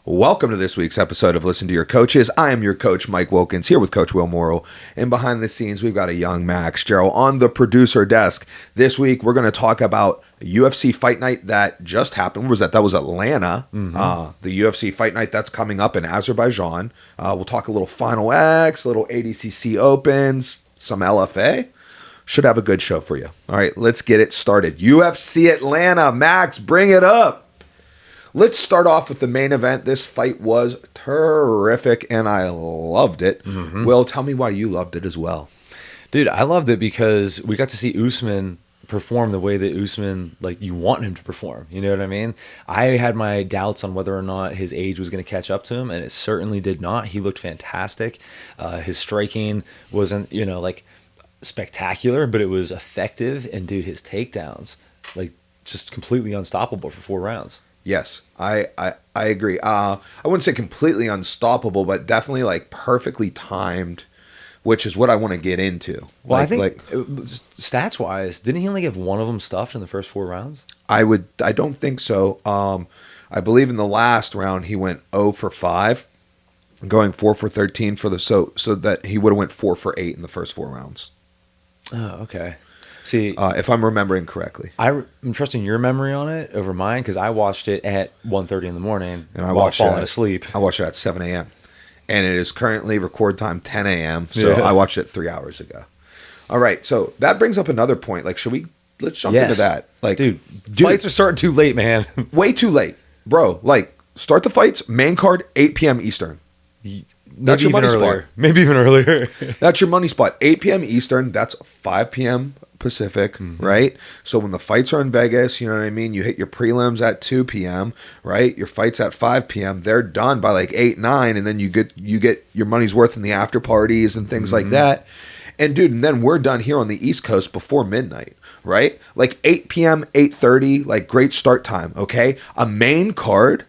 Welcome to this week's episode of Listen to Your Coaches. I am your coach, Mike Wilkins, here with Coach Will Morrow. And behind the scenes, we've got a young Max Gerald on the producer desk. This week, we're going to talk about UFC Fight Night that just happened. What was that? That was Atlanta. The UFC Fight Night that's coming up in Azerbaijan. We'll talk a little Final X, a little ADCC Opens, some LFA. Should have a good show for you. All right, let's get it started. UFC Atlanta. Max, bring it up. Let's start off with the main event. This fight was terrific, and I loved it. Will, tell me why you loved it as well. Dude, I loved it because we got to see Usman perform the way that Usman, like, you want him to perform. You know what I mean? I had my doubts on whether or not his age was going to catch up to him, and it certainly did not. He looked fantastic. His striking wasn't, spectacular, but it was effective. And, dude, his takedowns, just completely unstoppable for 4 rounds. Yes, I agree. I wouldn't say completely unstoppable, but definitely perfectly timed, which is what I want to get into. Well, I think stats wise, didn't he only give one of them stuffed in the first 4 rounds? I don't think so. I believe in the last round he went 0 for 5, going 4 for 13 for the so that he would have went 4 for 8 in the first 4 rounds. Oh, okay. See, if I'm remembering correctly, I'm trusting your memory on it over mine because I watched it at 1:30 in the morning and I while watched falling asleep. I watched it at 7 a.m. and it is currently record time 10 a.m. So I watched it 3 hours ago. All right, so that brings up another point. Let's jump into that. Dude, fights are starting too late, man. Way too late, bro. Start the fights. Main card 8 p.m. Eastern. That's your money spot. Maybe even earlier. That's your money spot. 8 p.m. Eastern. That's 5 p.m. Pacific, right? So when the fights are in Vegas, you know what I mean? You hit your prelims at 2 p.m., right? Your fights at 5 p.m. They're done by 8, 9, and then you get your money's worth in the after parties and things like that. And dude, and then we're done here on the East Coast before midnight, right? 8 p.m., 8:30, great start time, okay? A main card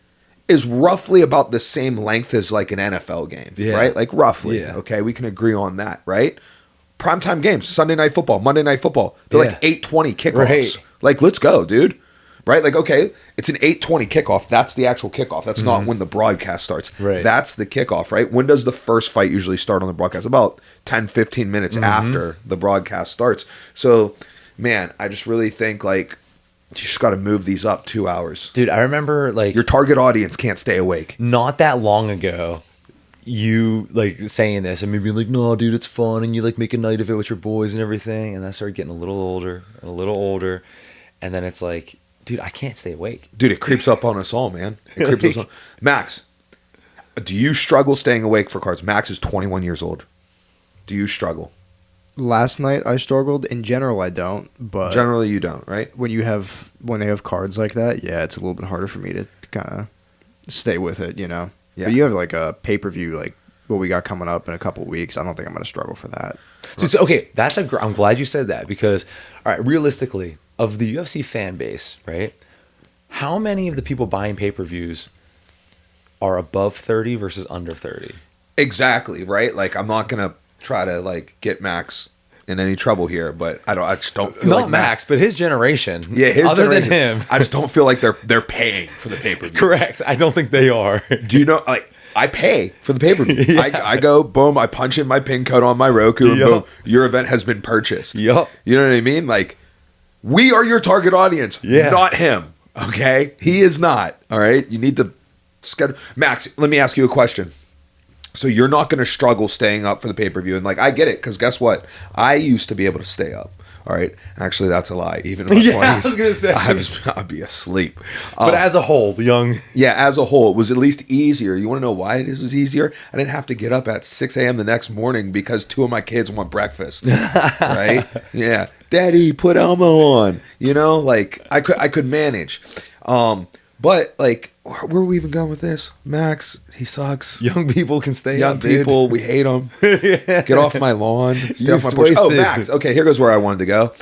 is roughly about the same length as an NFL game, right? Roughly, okay? We can agree on that, right? Primetime games, Sunday Night Football, Monday Night Football. They're 8:20 kickoffs. Right. Let's go, dude. Right? Okay, it's an 8:20 kickoff. That's the actual kickoff. That's not when the broadcast starts. Right. That's the kickoff, right? When does the first fight usually start on the broadcast? About 10, 15 minutes after the broadcast starts. So, man, I just really think, you just got to move these up 2 hours. Dude, I remember, your target audience can't stay awake. Not that long ago, you saying this and maybe no, dude, it's fun, and you make a night of it with your boys and everything, and I started getting a little older, and then it's dude, I can't stay awake. Dude, it creeps up on us all, man. It creeps up on Max, do you struggle staying awake for cards? Max is 21 years old. Do you struggle? Last night I struggled. In general, I don't, but generally you don't, right? When they have cards like that, yeah, it's a little bit harder for me to kind of stay with it, Yeah. But you have a pay-per-view what we got coming up in a couple weeks. I don't think I'm going to struggle for that. So okay, I'm glad you said that because, all right, realistically, of the UFC fan base, right, how many of the people buying pay-per-views are above 30 versus under 30? Exactly, right? I'm not going to try to get Max in any trouble here, but I just don't feel not Max, but his generation. Yeah, his other generation. Than him. I just don't feel like they're paying for the pay-per-view. Correct. I don't think they are. Do you know I pay for the pay-per-view. Yeah. I go, boom, I punch in my pin code on my Roku, and boom, your event has been purchased. Yep. You know what I mean? We are your target audience, not him. Okay? He is not. All right? You need to schedule. Max, let me ask you a question. So you're not going to struggle staying up for the pay-per-view. And I get it, because guess what? I used to be able to stay up. All right? Actually, that's a lie. Even in my 20s, I was going to say. I'd be asleep. But as a whole, as a whole, it was at least easier. You want to know why it was easier? I didn't have to get up at 6 a.m. the next morning because 2 of my kids want breakfast. Right? Yeah. Daddy, put Elmo on. I could manage. But where are we even going with this? Max, he sucks. Young people can stay Young up, people, dude. We hate them. Get off my lawn. Stay off my porch. Oh, Max. Okay, here goes where I wanted to go.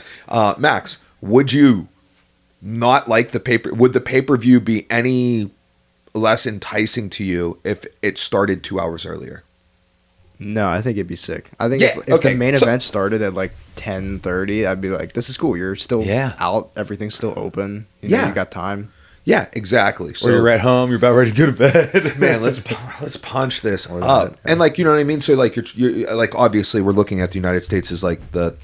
Max, would you not like would the pay-per-view be any less enticing to you if it started 2 hours earlier? No, I think it'd be sick. I think if the main event started at 10:30, I'd be this is cool. You're still out. Everything's still open. You got time. Yeah, exactly. So, or you're at home, you're about ready to go to bed. Man, let's punch this up. And like, you know what I mean? So like you're like, obviously we're looking at the United States as like the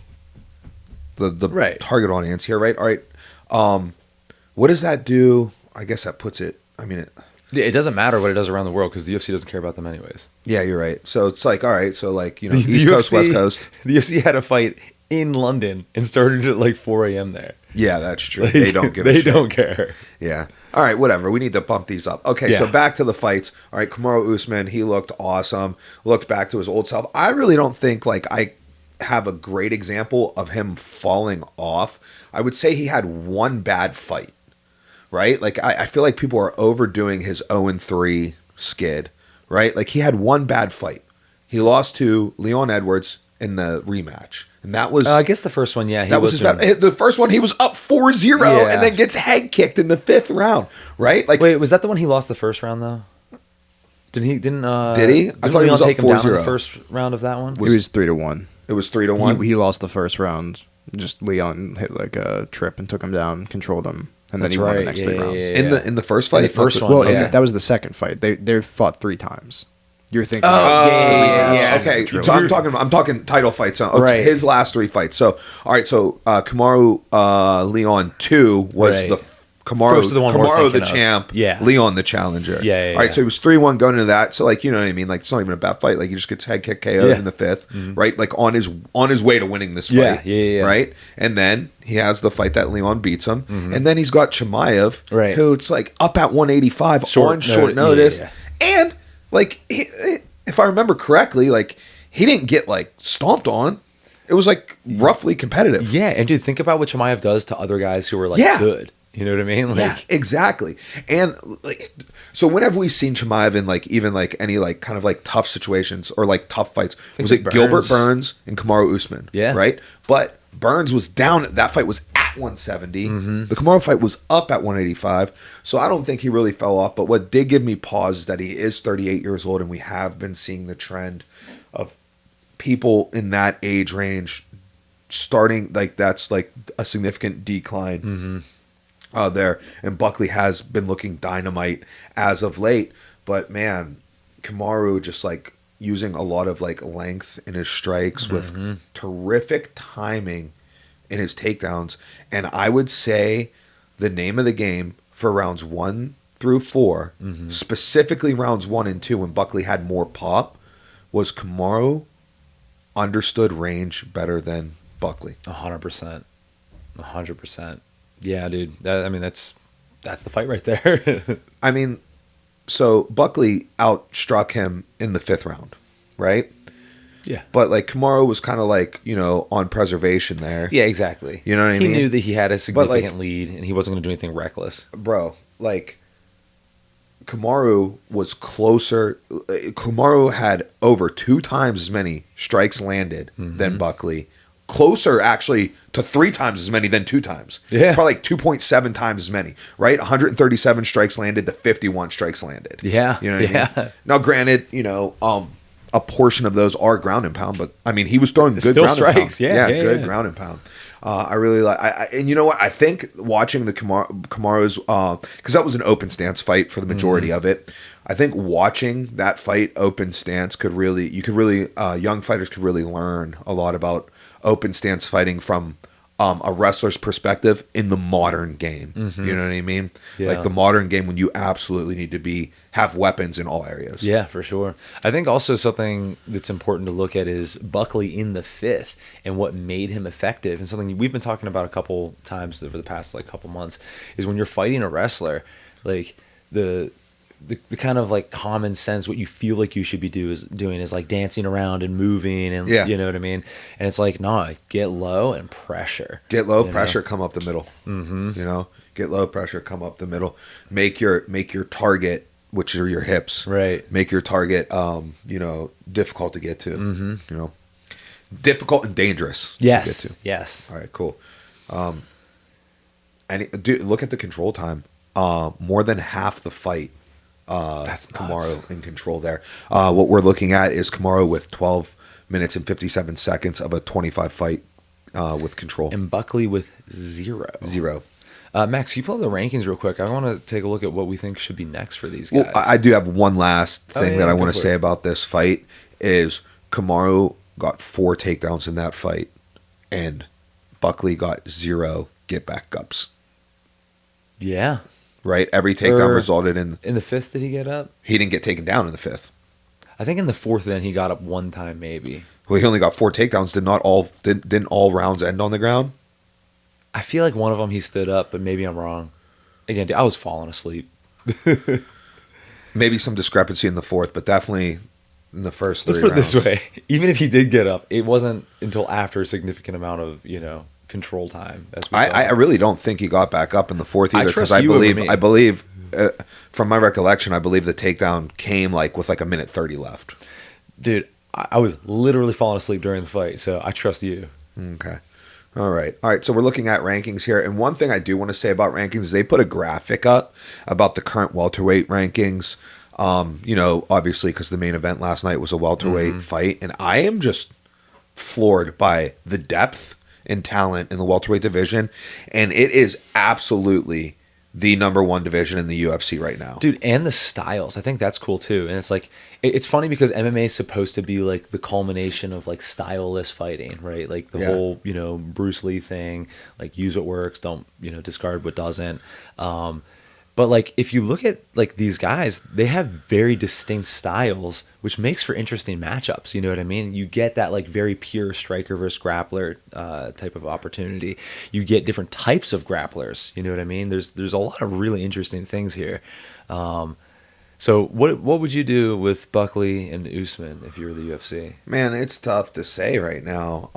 right. target audience here, right? All right. What does that do? I guess that puts it, I mean, it doesn't matter what it does around the world because the UFC doesn't care about them anyways. Yeah, you're right. So it's like, all right, so like, you know, East Coast, West Coast. The UFC had a fight in London and started at like 4 a.m. there. Yeah, that's true. They don't give a shit. They don't care. Yeah. All right, whatever. We need to bump these up. Okay, so back to the fights. All right, Kamaru Usman, he looked awesome. Looked back to his old self. I really don't think like I have a great example of him falling off. I would say he had one bad fight, right? Like I feel like people are overdoing his 0-3 skid, right? Like he had one bad fight. He lost to Leon Edwards in the rematch. And that was... I guess the first one, yeah. That was his bad. The first one, he was up 4-0 and then gets head kicked in the 5th round, right? Like, wait, was that the one he lost the first round, though? Did he? I thought he was up 4-0 in the first round of that one? It was 3-1. It was 3-1? He lost the first round. Just Leon hit like a trip and took him down, controlled him. And then he won the next 3 rounds. In the first fight? In the first one, well, that was the second fight. They fought 3 times. You're thinking, yeah. Okay, so I'm talking title fights. Okay, right. His last 3 fights. So, all right. So, Kamaru Leon 2 was right. the Kamaru the champ. Yeah. Leon the challenger. Yeah. All right. So he was 3-1 going into that. So like, you know what I mean? Like it's not even a bad fight. Like he just gets head kick KO'd in the 5th, right? Like on his way to winning this fight. Yeah. Right. And then he has the fight that Leon beats him, and then he's got Chimaev, right? Who it's like up at 185 on short notice, and like if I remember correctly, like he didn't get like stomped on. It was like roughly competitive. Yeah, and dude, think about what Chimaev does to other guys who are like good. You know what I mean? Like, yeah, exactly. And like, so when have we seen Chimaev in like even like any like kind of like tough situations or like tough fights? Was it Gilbert Burns and Kamaru Usman? Yeah, right. But Burns was down. That fight was at 170. The Kamaru fight was up at 185. So I don't think he really fell off. But what did give me pause is that he is 38 years old, and we have been seeing the trend of people in that age range starting like that's like a significant decline there. And Buckley has been looking dynamite as of late. But man, Kamaru just like using a lot of like length in his strikes with terrific timing in his takedowns. And I would say the name of the game for rounds 1 through 4, specifically rounds 1 and 2 when Buckley had more pop, was Kamaru understood range better than Buckley. 100%. 100%. Yeah, dude. That's the fight right there. I mean, so Buckley outstruck him in the 5th round, right? Yeah. But like Kamaru was kind of like, you know, on preservation there. Yeah, exactly. You know what I mean? He knew that he had a significant lead and he wasn't going to do anything reckless. Bro, like Kamaru was closer. Kamaru had over 2 times as many strikes landed than Buckley. Closer, actually, to 3 times as many than 2 times. Yeah. Probably like 2.7 times as many, right? 137 strikes landed to 51 strikes landed. Yeah. You know what I mean? Now, granted, you know, a portion of those are ground and pound, but I mean, he was throwing good ground strikes. and pound. Good ground and pound. I really like, and you know what? I think watching the Kamaru's, because that was an open stance fight for the majority of it. I think watching that fight open stance young fighters could really learn a lot about open stance fighting from a wrestler's perspective in the modern game. You know what I mean? Yeah. Like the modern game when you absolutely need to have weapons in all areas. Yeah, for sure. I think also something that's important to look at is Buckley in the 5th and what made him effective. And something we've been talking about a couple times over the past like couple months is when you're fighting a wrestler, like the kind of like common sense, what you feel like you should be doing is like dancing around and moving and you know what I mean? And it's like, nah, get low and pressure. Get low, pressure, come up the middle. You know, get low, pressure, come up the middle. Make your target, which are your hips. Right. Make your target, you know, difficult to get to. You know, difficult and dangerous. Yes. To get to. Yes. All right, cool. Dude, look at the control time. More than half the fight. That's Kamaru in control there. What we're looking at is Kamaru with 12 minutes and 57 seconds of a 25 fight with control. And Buckley with 0. Max, can you pull up the rankings real quick? I want to take a look at what we think should be next for these guys. Well, I do have one last thing that I want to say about this fight is Kamaru got 4 takedowns in that fight, and Buckley got 0 get back ups. Yeah. Right? Every takedown resulted in... In the 5th, did he get up? He didn't get taken down in the 5th. I think in the 4th, then, he got up one time, maybe. Well, he only got 4 takedowns. Didn't all rounds end on the ground? I feel like one of them he stood up, but maybe I'm wrong. Again, I was falling asleep. Maybe some discrepancy in the 4th, but definitely in the first 3 Let's put it rounds. this way. Even if he did get up, it wasn't until after a significant amount of, control time. As we saw. I really don't think he got back up in the 4th either, because I believe from my recollection, I believe the takedown came with a minute 30 left. Dude, I was literally falling asleep during the fight, so I trust you. Okay. All right. So we're looking at rankings here. And one thing I do want to say about rankings is they put a graphic up about the current welterweight rankings. Obviously because the main event last night was a welterweight fight. And I am just floored by the depth and talent in the welterweight division. And it is absolutely the number 1 division in the UFC right now. Dude, and the styles. I think that's cool too. And it's funny because MMA is supposed to be the culmination of styleless fighting, right? The whole, Bruce Lee thing, use what works, don't, discard what doesn't. But if you look at these guys, they have very distinct styles, which makes for interesting matchups. You know what I mean? You get that very pure striker versus grappler type of opportunity. You get different types of grapplers. You know what I mean? There's a lot of really interesting things here. So what would you do with Buckley and Usman if you were the UFC? Man, it's tough to say right now.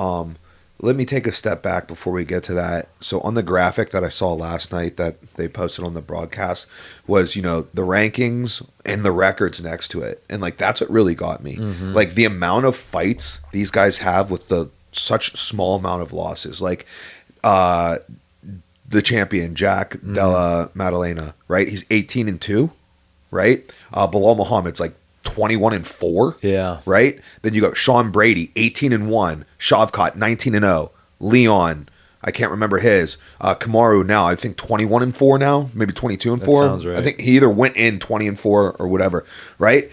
Let me take a step back before we get to that. So on the graphic that I saw last night that they posted on the broadcast was, the rankings and the records next to it. And that's what really got me. Mm-hmm. The amount of fights these guys have with such small amount of losses. The champion, Jack Della Maddalena, right? He's 18-2, right? Bilal Muhammad's 21-4. Yeah. Right? Then you got Sean Brady, 18-1. Shavkat, 19-0. Leon, I can't remember his. Kamaru now, I think 21-4 now, maybe 22-4. That sounds right. I think he either went in 20-4 or whatever. Right?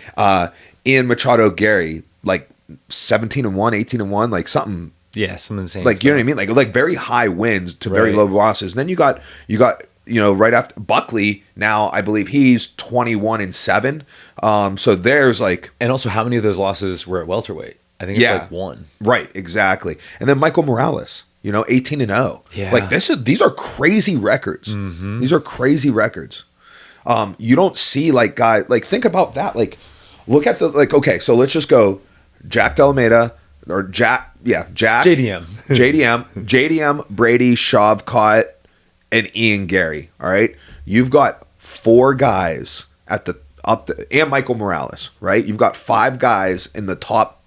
Ian Machado Gary, 17-1, 18-1, something. Yeah, some insane you know stuff. what I mean? Very high wins to very low losses. And then you got right after Buckley, now I believe he's 21-7. So there's and also how many of those losses were at welterweight? I think it's 1. Right, exactly. And then Michael Morales, 18-0. Yeah. These are crazy records. Mm-hmm. These are crazy records. You don't see guys think about that. Look at the okay, so let's just go Jack Delameda or Jack JDM. JDM, Brady, Shavkat, and Ian Gary. All right, you've got 4 guys and Michael Morales. Right, you've got 5 guys in the top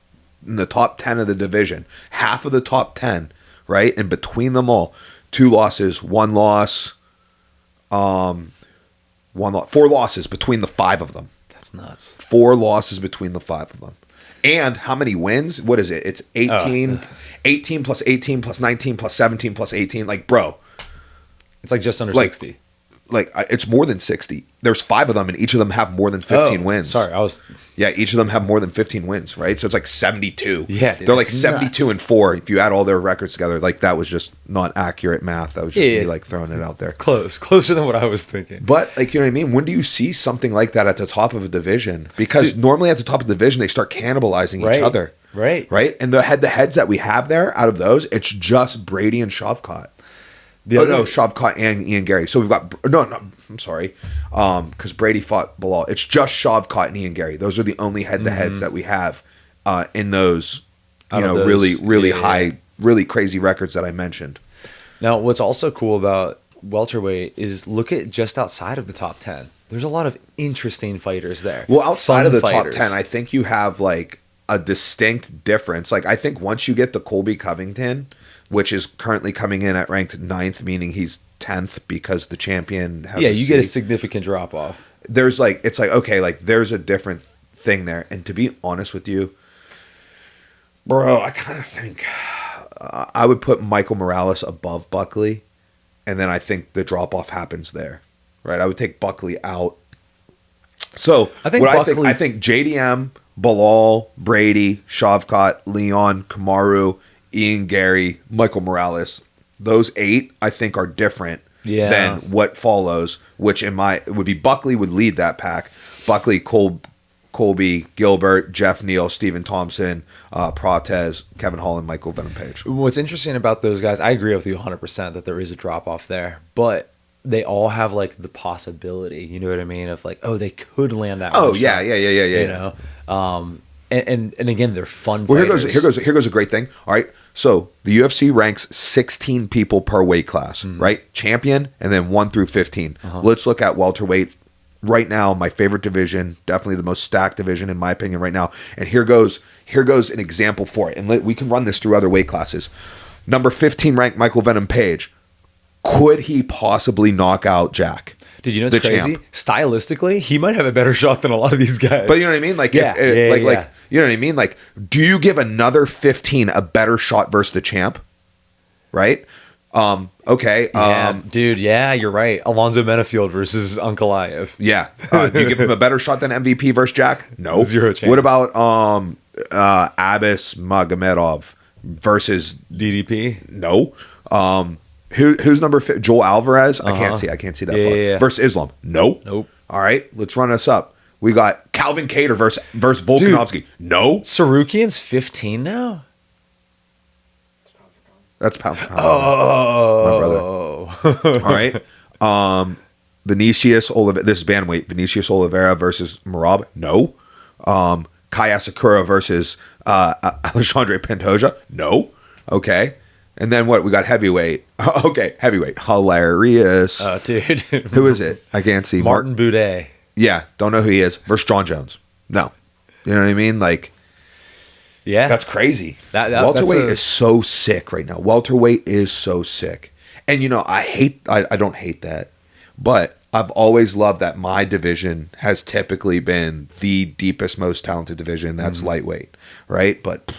10 of the division, half of the top 10. Right, and between them all, 2 losses, 1 loss, 4 losses between the 5 of them. That's nuts. 4 losses between the 5 of them. And how many wins? What is it? It's 18, 18 plus 18 plus 19 plus 17 plus 18. Bro. It's just under 60. It's more than 60. There's 5 of them, and each of them have more than 15 wins. Sorry, Yeah, each of them have more than 15 wins, right? So it's 72. Yeah, dude, they're that's 72-4 if you add all their records together. That was just not accurate math. That was just me throwing it out there. Closer than what I was thinking. But you know what I mean? When do you see something like that at the top of a division? Because normally at the top of the division they start cannibalizing each other. Right. And the head-to-heads that we have there, out of those, it's just Brady and Shavkat. Shavkat and Ian Gary. So we've got I'm sorry, because Brady fought Bilal. It's just Shavkat and Ian Gary. Those are the only head-to-heads that we have in those, really high, really crazy records that I mentioned. Now, what's also cool about welterweight is look at just outside of the top 10. There's a lot of interesting fighters there. Well, outside of the fighters. top 10, I think you have a distinct difference. I think once you get to Colby Covington, which is currently coming in at ranked 9th, meaning he's 10th because the champion has you get a significant drop off. There's okay, there's a different thing there. And to be honest with you, bro, I kind of think I would put Michael Morales above Buckley and then I think the drop off happens there, right? I would take Buckley out. So I think JDM, Bilal, Brady, Shavkat, Leon, Kamaru, Ian Gary, Michael Morales. Those 8 I think are different than what follows, which would be Buckley would lead that pack. Buckley, Colby, Gilbert, Jeff Neal, Stephen Thompson, Protez, Kevin Holland, Michael Venom Page. What's interesting about those guys, I agree with you 100% that there is a drop off there, but they all have like the possibility, you know what I mean, of like, oh, they could land that. Oh yeah. You know, and again, they're fun. Well, fighters. here goes a great thing. All right, so the UFC ranks 16 people per weight class, right? Champion, and then 1 through 15. Let's look at welterweight. Right now, my favorite division, definitely the most stacked division in my opinion right now. And here goes an example for it. And we can run this through other weight classes. Number 15 ranked Michael Venom Page. Could he possibly knock out Jack? Dude, you know what's crazy? Champ? Stylistically, he might have a better shot than a lot of these guys. But you know what I mean? Like, you know what I mean? Like, do you give another 15 a better shot versus the champ? Right? Okay. Dude, yeah, you're right. Alonzo Menafield versus Ankalaev. Yeah. Do you give him a better shot than MVP versus Jack? No. 0 chance. What about Abbas Magomedov versus DDP? No. Who's number 5? Joel Alvarez? I can't see that far. Yeah. Versus Islam? No. Nope. All right, let's run this up. We got Calvin Kattar versus Volkanovski. No. Sarukian's 15 now? That's pound for pound. Oh. My brother. All right. Vinicius Oliveira. This is bantamweight. Vinicius Oliveira versus Merab. No. Kaya Sakura versus Alexandre Pantoja. No. Okay. And then what? We got heavyweight. Okay, heavyweight. Hilarious. Oh, dude. Who is it? I can't see. Martin Boudet. Yeah, don't know who he is. Versus John Jones. No. You know what I mean? Like, yeah. That's crazy. Welterweight is so sick right now. Welterweight is so sick. And, you know, I don't hate that. But I've always loved that my division has typically been the deepest, most talented division. That's lightweight, right? But,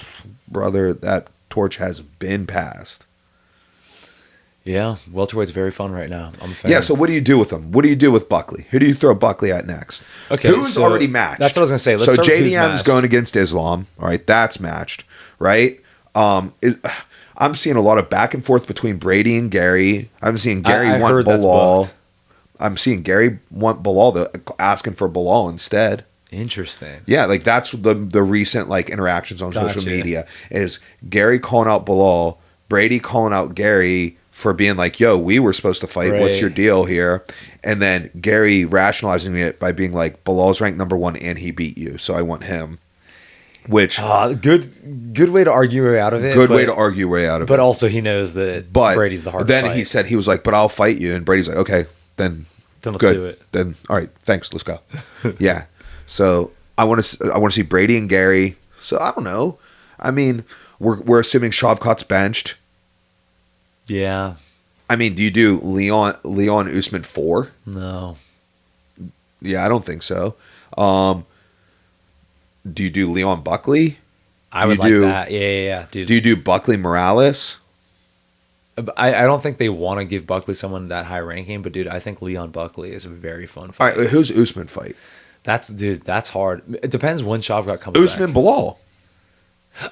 brother, that torch has been passed. Yeah, welterweight's very fun right now. I'm a fan. Yeah, so what do you do with them? What do you do with Buckley? Who do you throw Buckley at next? Okay, who's already matched? That's what I was going to say. Let's so start with who's JDM's matched. going against Islam. All right, that's matched, right? I'm seeing a lot of back and forth between Brady and Gary. I'm seeing Gary want Bilal. I'm seeing Gary want Bilal, asking for Bilal instead. Interesting. Yeah, like that's the recent like interactions on social media is Gary calling out Bilal, Brady calling out Gary for being like, yo, we were supposed to fight. Right. What's your deal here? And then Gary rationalizing it by being like, Bilal's ranked number 1 and he beat you, so I want him. Which good way to argue your way out of it. Good way to argue your way out of it. But also he knows that Brady's the hard Then fight. he said, he was like, but I'll fight you. And Brady's like, okay, then let's good. do it. Then all right, thanks, let's go. Yeah. So I want to see Brady and Gary. So I don't know. I mean, we're assuming Shavkat's benched. Yeah. I mean, do you do Leon Usman 4? No. Yeah, I don't think so. Do you do Leon Buckley? I would like that. Yeah, dude. Do you do Buckley Morales? I don't think they want to give Buckley someone that high ranking, but dude, I think Leon Buckley is a very fun fight. All right, who's Usman fight? That's hard. It depends when Shavkat comes Usman back. Bilal.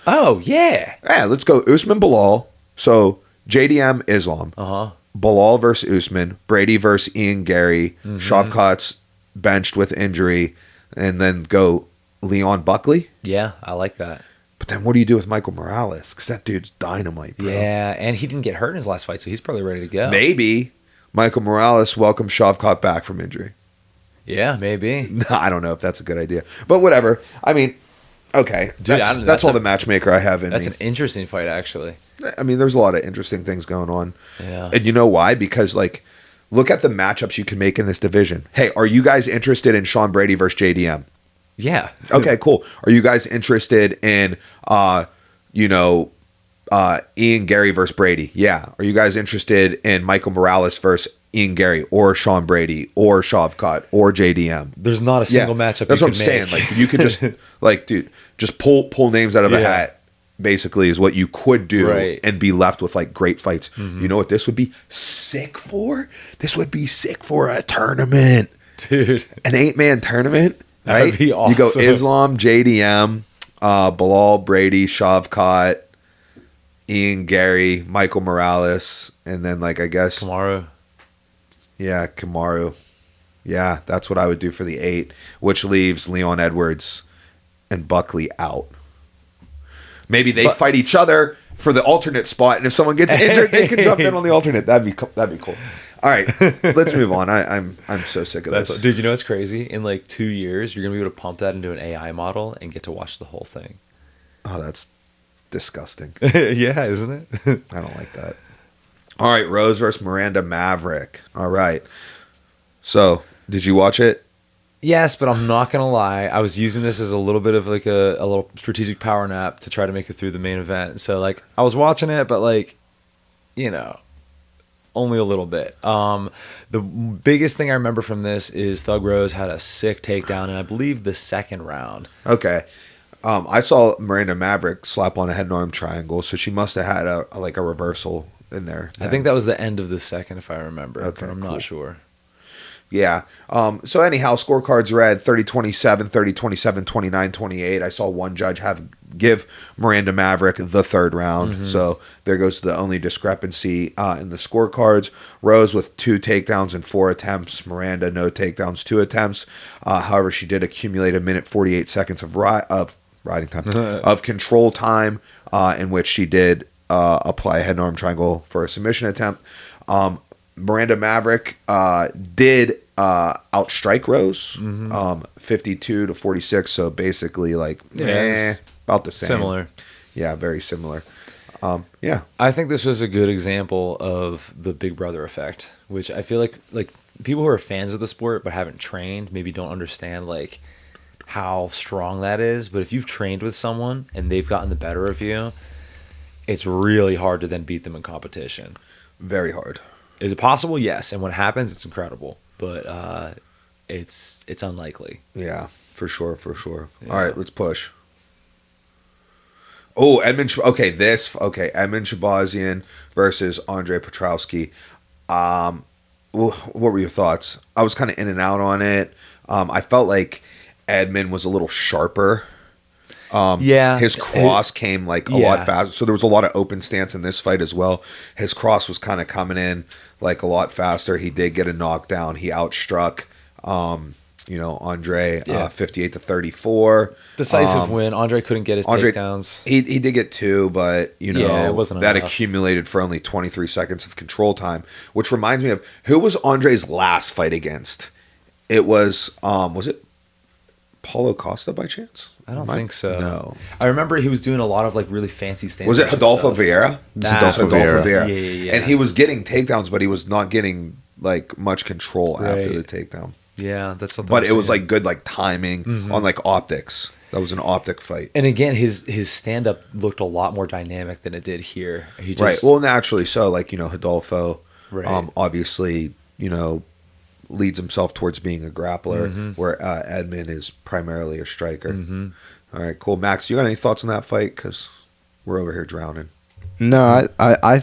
Oh, yeah. Yeah, let's go Usman Bilal. So JDM Islam. Bilal versus Usman. Brady versus Ian Gary. Shavkat's benched with injury. And then go Leon Buckley. Yeah, I like that. But then what do you do with Michael Morales? Because that dude's dynamite, bro. Yeah, and he didn't get hurt in his last fight, so he's probably ready to go. Maybe Michael Morales welcomes Shavkat back from injury. Yeah, maybe. I don't know if that's a good idea. But whatever. I mean, okay. Dude, that's all the matchmaker I have in That's me. an interesting fight, actually. I mean, there's a lot of interesting things going on. Yeah. And you know why? Because, like, look at the matchups you can make in this division. Hey, are you guys interested in Sean Brady versus JDM? Yeah. Okay, cool. Are you guys interested in, Ian Gary versus Brady? Yeah. Are you guys interested in Michael Morales versus Ian Gary or Sean Brady or Shavkat or JDM? There's not a single matchup. That's what I'm saying. Like, you could just, like, dude, just pull names out of a hat basically is what you could do Right. and be left with like great fights. You know what this would be sick for? This would be sick for a tournament. Dude. An 8-man tournament, That right? would be You go awesome. Islam, JDM, Bilal, Brady, Shavkat, Ian Gary, Michael Morales, and then like I guess Tomorrow. yeah, Kamaru. Yeah, that's what I would do for the 8, which leaves Leon Edwards and Buckley out. Maybe they fight each other for the alternate spot, and if someone gets injured, they can jump in on the alternate. That'd be cool. All right, let's move on. I'm so sick of this. Dude, you know what's crazy? In like 2 years, you're gonna be able to pump that into an AI model and get to watch the whole thing. Oh, that's disgusting. Yeah, isn't it? I don't like that. All right, Rose versus Miranda Maverick. All right. So, did you watch it? Yes, but I'm not gonna lie. I was using this as a little bit of like a little strategic power nap to try to make it through the main event. So like I was watching it, but like, you know, only a little bit. The biggest thing I remember from this is Thug Rose had a sick takedown, and I believe the second round. Okay. I saw Miranda Maverick slap on a head and arm triangle, so she must have had a reversal in there. I think that was the end of the second, if I remember. Okay, but I'm cool. not sure. Yeah. So anyhow, scorecards read 30-27, 30-27, 29-28. I saw one judge give Miranda Maverick the third round. So there goes the only discrepancy in the scorecards. Rose with 2 takedowns and 4 attempts. Miranda, no takedowns, 2 attempts. However, she did accumulate 1:48 seconds of riding time, of control time, in which she did apply a head and arm triangle for a submission attempt. Miranda Maverick did outstrike Rose, 52-46. So basically, like, about the same. Similar. Yeah, very similar. Yeah, I think this was a good example of the Big Brother effect, which I feel like people who are fans of the sport but haven't trained maybe don't understand like how strong that is. But if you've trained with someone and they've gotten the better of you, it's really hard to then beat them in competition. very hard. Is it possible? Yes. And when it happens, it's incredible. But it's unlikely. Yeah, for sure. Yeah. All right, let's push. Oh, Edmund Shabazyan versus Andre Petroski. What were your thoughts? I was kind of in and out on it. I felt like Edmund was a little sharper. His cross came like a lot faster. So there was a lot of open stance in this fight as well. His cross was kind of coming in like a lot faster. He did get a knockdown. He outstruck, Andre 58-34. Decisive win. Andre couldn't get his takedowns. He did get 2, but it wasn't that enough. accumulated for only 23 seconds of control time, which reminds me of who was Andre's last fight against? It was it Paulo Costa by chance? I don't think so. No. I remember he was doing a lot of like really fancy stances. Was it Rodolfo Vieira? Rodolfo Vieira. Yeah. And he was getting takedowns, but he was not getting like much control after the takedown. Yeah, that's something. But I'm it was saying. like good like timing on like optics. That was an optic fight. And again, his stand up looked a lot more dynamic than it did here. He just, Right. Well, naturally so. Like, Rodolfo, Right. obviously, leads himself towards being a grappler, where Edmund is primarily a striker. All right, cool. Max, you got any thoughts on that fight? Because we're over here drowning. No, I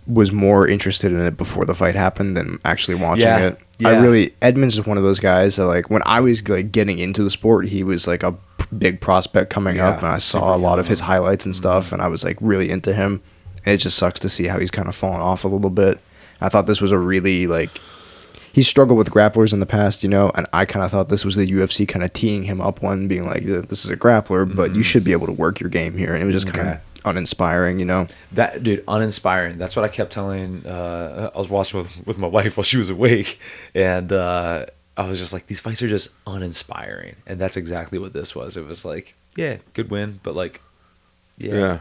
was more interested in it before the fight happened than actually watching it. Yeah. Edmund's is one of those guys that like when I was like getting into the sport, he was like a big prospect coming up, and I saw a lot of his highlights and stuff, and I was like really into him. And it just sucks to see how he's kind of fallen off a little bit. I thought this was a really like he's struggled with grapplers in the past, and I kind of thought this was the UFC kind of teeing him up one, being like, this is a grappler, but you should be able to work your game here. And it was just kind of uninspiring, That dude, uninspiring. That's what I kept telling. I was watching with my wife while she was awake, and I was just like, these fights are just uninspiring, and that's exactly what this was. It was like, yeah, good win, but like, yeah.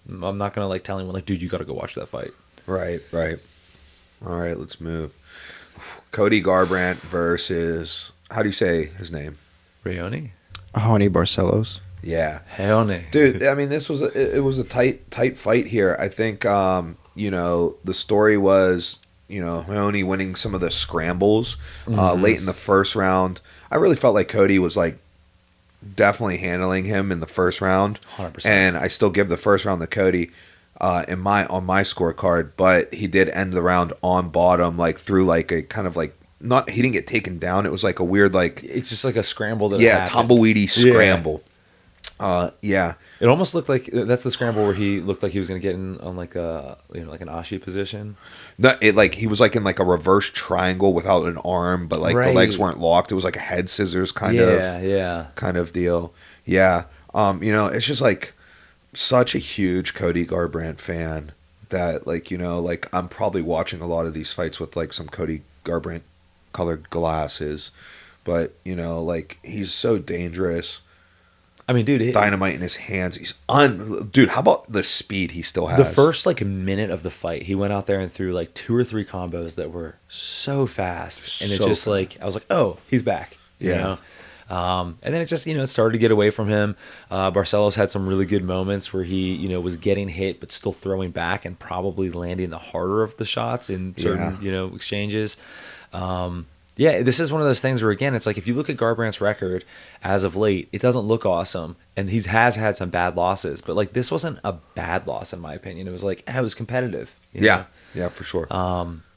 I'm not gonna like tell anyone like, dude, you got to go watch that fight. Right. All right, let's move. Cody Garbrandt versus, how do you say his name? Rayoni? Honey Barcelos. Yeah. Rayoni. Dude, I mean, this was it was a tight fight here. I think the story was, Rayoni winning some of the scrambles late in the first round. I really felt like Cody was like definitely handling him in the first round. 100%. And I still give the first round to Cody on my scorecard, but he did end the round on bottom, like through like a kind of like not he didn't get taken down. It was like a weird like It's just like a scramble that happened. tumbleweedy scramble. Yeah. It almost looked like that's the scramble where he looked like he was going to get in on like a like an ashi position. No, it like he was like in like a reverse triangle without an arm, but like the legs weren't locked. It was like a head scissors kind of deal. Yeah. It's just like such a huge Cody Garbrandt fan that like, like I'm probably watching a lot of these fights with like some Cody Garbrandt colored glasses, but like he's so dangerous. I mean, dude, dynamite in his hands. Dude, how about the speed he still has? The first like minute of the fight, he went out there and threw like 2 or 3 combos that were so fast, and it just fast. Like I was like, oh, he's back. You know? And then it just it started to get away from him. Barcelos had some really good moments where he was getting hit but still throwing back and probably landing the harder of the shots in certain exchanges. Yeah, this is one of those things where, again, it's like if you look at Garbrandt's record as of late, it doesn't look awesome. And he has had some bad losses. But, like, this wasn't a bad loss, in my opinion. It was like, it was competitive. Yeah, for sure.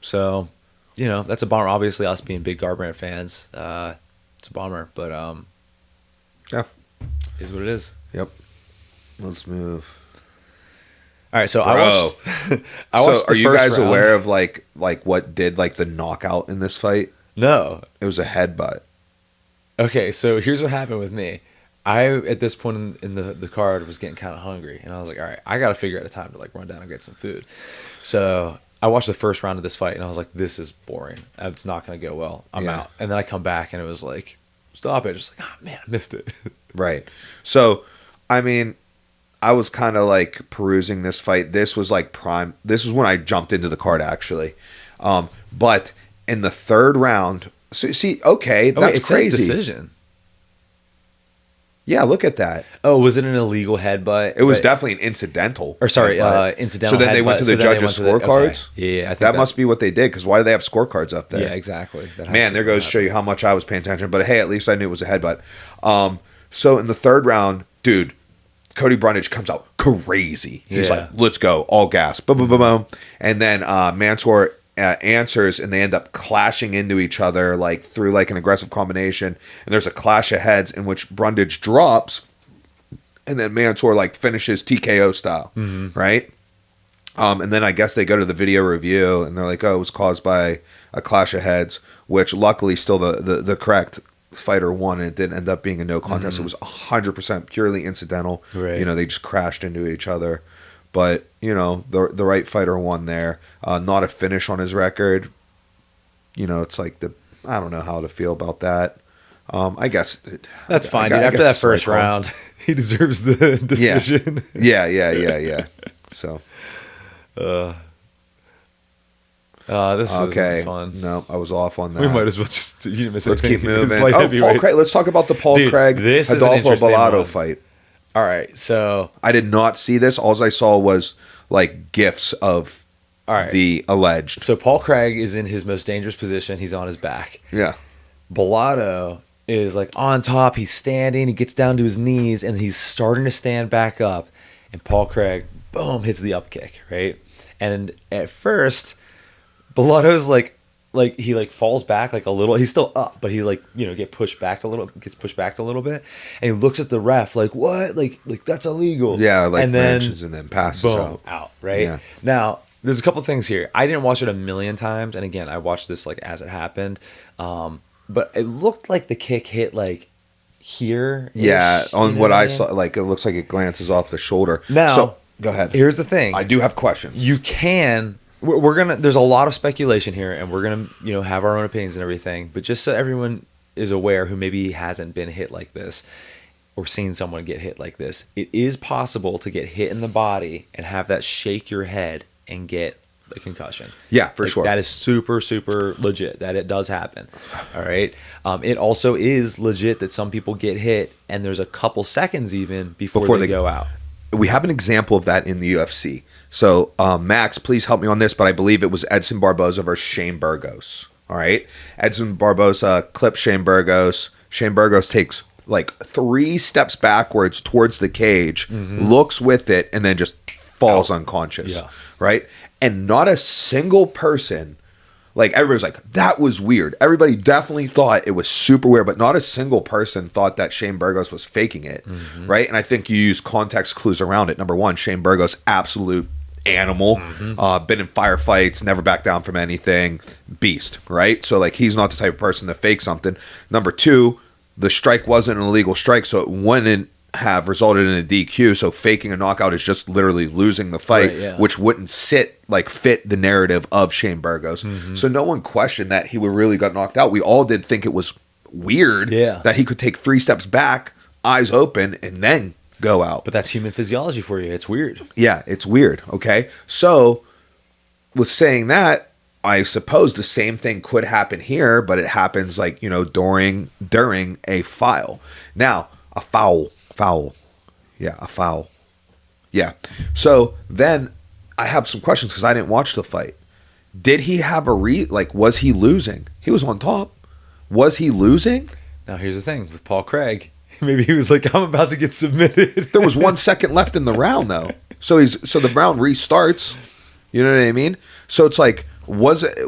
So, that's a bummer. Obviously, us being big Garbrandt fans, it's a bummer. But, yeah. It is what it is. Yep. Let's move. All right, so Bro. I watched are the you first guys round. aware of, like what did, like, the knockout in this fight? No. It was a headbutt. Okay, so here's what happened with me. I, at this point in the card, was getting kind of hungry. And I was like, all right, I got to figure out a time to, like, run down and get some food. So I watched the first round of this fight, and I was like, this is boring. It's not going to go well. I'm out. And then I come back, and it was like, stop it. Just like, oh, man, I missed it. Right. So, I mean, I was kind of, like, perusing this fight. This was, like, prime. This was when I jumped into the card, actually. But in the third round, okay, that's it crazy. Says decision. Yeah, look at that. Oh, was it an illegal headbutt? It was definitely an incidental. Or sorry, headbutt. incidental. So then they went to the judges' scorecards. Okay. Yeah, I think that must be what they did. Because why do they have scorecards up there? Yeah, exactly. Man, there goes to show you how much I was paying attention. But hey, at least I knew it was a headbutt. So in the third round, dude, Cody Brundage comes out crazy. He's like, "Let's go, all gas!" Boom, boom, boom, boom. And then Mansour answers, and they end up clashing into each other like through like an aggressive combination. And there's a clash of heads in which Brundage drops, and then Mansour like finishes TKO style, right? And then I guess they go to the video review, and they're like, "Oh, it was caused by a clash of heads," which luckily still the correct fighter won, and it didn't end up being a no contest. It was 100% purely incidental. Right. They just crashed into each other. But, the right fighter won there. Not a finish on his record. It's like I don't know how to feel about that. I guess that's fine, dude. After that first round, he deserves the decision. Yeah. So. This is okay. fun. No, I was off on that. We might as well just let's keep moving. Paul Craig. Let's talk about the Paul Craig Rodolfo Bellato fight. All right, so I did not see this. All I saw was like gifs of the alleged. So Paul Craig is in his most dangerous position. He's on his back. Yeah. Bellato is like on top. He's standing. He gets down to his knees, and he's starting to stand back up. And Paul Craig, boom, hits the up kick, right? And at first, Bellato's like he like falls back like a little. He's still up, but he like gets pushed back a little bit, and he looks at the ref like, what? Like that's illegal. Yeah, like and then mentions and then passes out. Right. Yeah. Now there's a couple things here. I didn't watch it a million times, and again, I watched this like as it happened, but it looked like the kick hit like here. Yeah, on what I saw, like it looks like it glances off the shoulder. Now, so, go ahead. Here's the thing. I do have questions. You can. We're gonna. There's a lot of speculation here, and we're gonna, have our own opinions and everything. But just so everyone is aware, who maybe hasn't been hit like this, or seen someone get hit like this, it is possible to get hit in the body and have that shake your head and get a concussion. Yeah, for sure. That is super, super legit. That it does happen. All right. It also is legit that some people get hit, and there's a couple seconds even before they go out. We have an example of that in the UFC. So, Max, please help me on this, but I believe it was Edson Barboza versus Shane Burgos. All right? Edson Barboza clips Shane Burgos. Shane Burgos takes like 3 steps backwards towards the cage, looks with it, and then just falls unconscious. Yeah. Right? And not a single person, like everybody's like, that was weird. Everybody definitely thought it was super weird, but not a single person thought that Shane Burgos was faking it. Right? And I think you use context clues around it. Number one, Shane Burgos, absolute animal, been in firefights, never backed down from anything, beast, right? So like he's not the type of person to fake something. Number two, the strike wasn't an illegal strike, so it wouldn't have resulted in a DQ. So faking a knockout is just literally losing the fight, which wouldn't fit the narrative of Shane Burgos. So no one questioned that he would really got knocked out. We all did think it was weird that he could take 3 steps back, eyes open, and then go out. But that's human physiology for you. It's weird. Yeah, it's weird. Okay. So with saying that, I suppose the same thing could happen here, but it happens like, during a foul. Now, a foul. Yeah, a foul. Yeah. So then I have some questions because I didn't watch the fight. Did he have was he losing? He was on top. Was he losing? Now here's the thing with Paul Craig. Maybe he was like, I'm about to get submitted. There was 1 second left in the round, though. So the round restarts. You know what I mean? So it's like, was it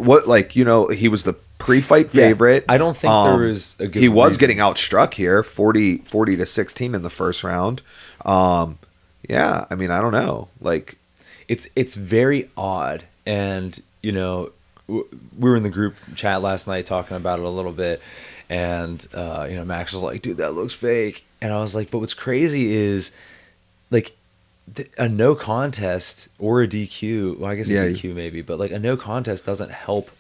he was the pre-fight favorite. I don't think there was a good He was reason. getting outstruck here, 40-16 in the first round. Yeah, I mean, I don't know. Like, it's very odd, and we were in the group chat last night talking about it a little bit. And, Max was like, dude, that looks fake. And I was like, but what's crazy is, like, a no contest or a DQ, well, I guess a DQ maybe, but, like, a no contest doesn't help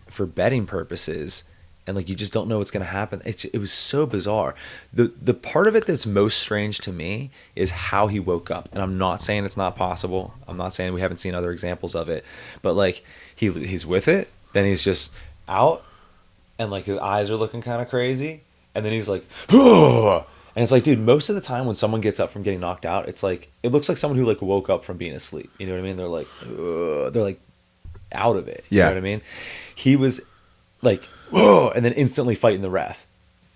for betting purposes. And, like, you just don't know what's going to happen. It was so bizarre. The part of it that's most strange to me is how he woke up. And I'm not saying it's not possible. I'm not saying we haven't seen other examples of it. But, like, he's with it, then he's just out. And, like, his eyes are looking kind of crazy. And then he's like, oh! And it's like, dude, most of the time when someone gets up from getting knocked out, it's like, it looks like someone who, like, woke up from being asleep. You know what I mean? They're like, ugh. They're like out of it. You know what I mean? He was like, whoa, and then instantly fighting the ref.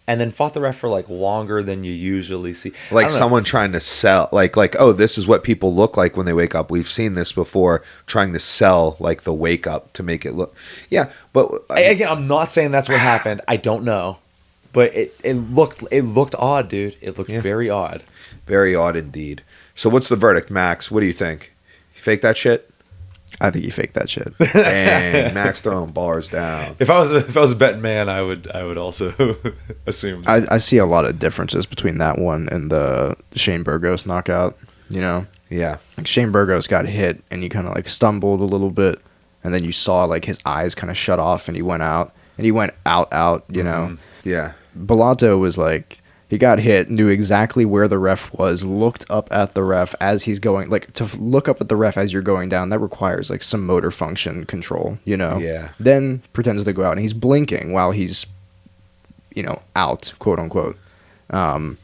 And then fought the ref for, like, longer than you usually see. Like someone trying to sell, like, oh, this is what people look like when they wake up. We've seen this before, trying to sell, like, the wake up to make it look. Yeah, but again, I'm not saying that's what happened. I don't know, but it looked odd, dude. It looked very odd. Very odd indeed. So what's the verdict, Max? What do you think? You fake that shit? I think he faked that shit. And Max throwing bars down. If I was a betting man, I would also assume that. I see a lot of differences between that one and the Shane Burgos knockout. Yeah. Like Shane Burgos got hit and he kind of like stumbled a little bit, and then you saw like his eyes kind of shut off and he went out. And he went out. Yeah. Bellato was like, he got hit, knew exactly where the ref was, looked up at the ref as he's going. Like, to look up at the ref as you're going down, that requires, like, some motor function control, Yeah. Then pretends to go out, and he's blinking while he's, out, quote unquote. And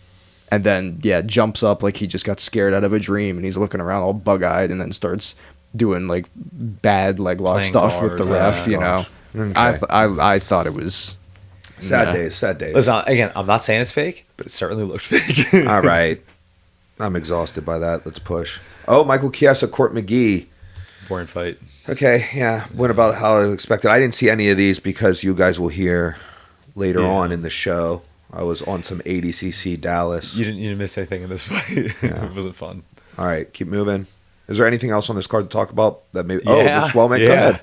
then, jumps up like he just got scared out of a dream, and he's looking around all bug-eyed, and then starts doing, like, bad leg lock stuff with the ref, Okay. I thought it was... Sad days. Listen, again, I'm not saying it's fake, but it certainly looked fake. All right. I'm exhausted by that. Let's push. Oh, Michael Chiesa, Court McGee. Boring fight. Okay, yeah. Went about how I expected. I didn't see any of these because you guys will hear later on in the show. I was on some ADCC Dallas. You didn't miss anything in this fight. Yeah. It wasn't fun. All right, keep moving. Is there anything else on this card to talk about that maybe? Yeah, Oh, this Wellmaker. Go ahead.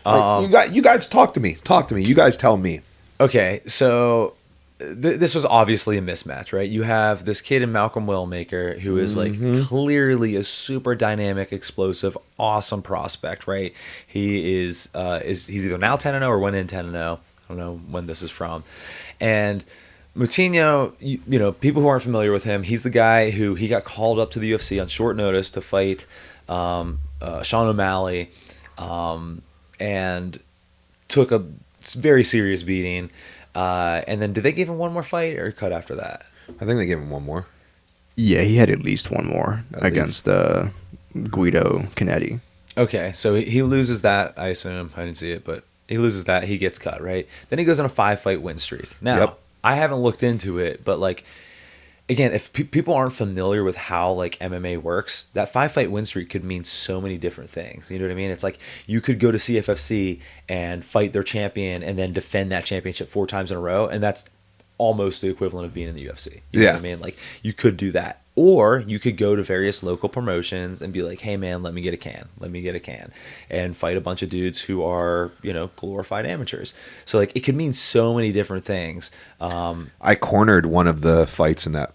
All right, you guys talk to me. You guys tell me. Okay, so this was obviously a mismatch, right? You have this kid in Malcom Wellmaker who is like clearly a super dynamic, explosive, awesome prospect, right? He is he's either now 10-0 or went in 10-0. I don't know when this is from. And Moutinho, people who aren't familiar with him, he's the guy who he got called up to the UFC on short notice to fight Sean O'Malley, and took a very serious beating. And then did they give him one more fight or cut after that? I think they gave him one more. Yeah, he had at least one more against Guido Canetti. Okay, so he loses that, I assume. I didn't see it, but he loses that. He gets cut, right? Then he goes on a 5-fight win streak. Now, I haven't looked into it, but like, again, if people aren't familiar with how like MMA works, that 5-fight win streak could mean so many different things. You know what I mean? It's like you could go to CFFC and fight their champion and then defend that championship 4 times in a row, and that's almost the equivalent of being in the UFC. You know what I mean? Like, you could do that. Or you could go to various local promotions and be like, hey man, let me get a can, and fight a bunch of dudes who are, you know, glorified amateurs. So like, it could mean so many different things. I cornered one of the fights in that.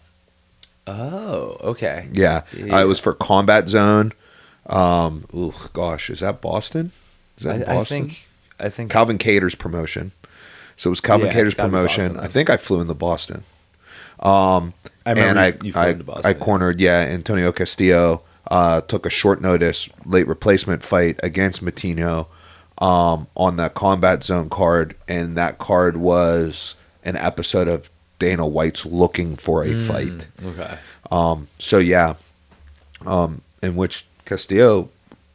Oh, okay. Yeah. It was for Combat Zone. Gosh, is that Boston? Is that in Boston? I think Calvin Cater's promotion. So it was Calvin Cater's promotion. Boston, I think I flew into Boston. I remember you flew into Boston. I cornered, Antonio Castillo. Took a short notice, late replacement fight against Matinho on that Combat Zone card. And that card was an episode of Dana White's Looking for a Fight. Okay. In which Castillo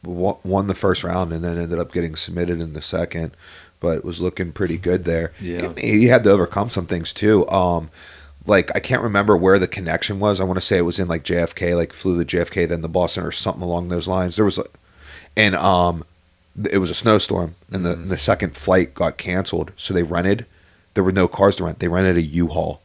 won the first round and then ended up getting submitted in the second, but it was looking pretty good there. Yeah. He had to overcome some things too. Like, I can't remember where the connection was. I want to say it was in like JFK, like flew to JFK, then the Boston or something along those lines. There was, it was a snowstorm, and the second flight got canceled, so they rented. There were no cars to rent. They rented a U-Haul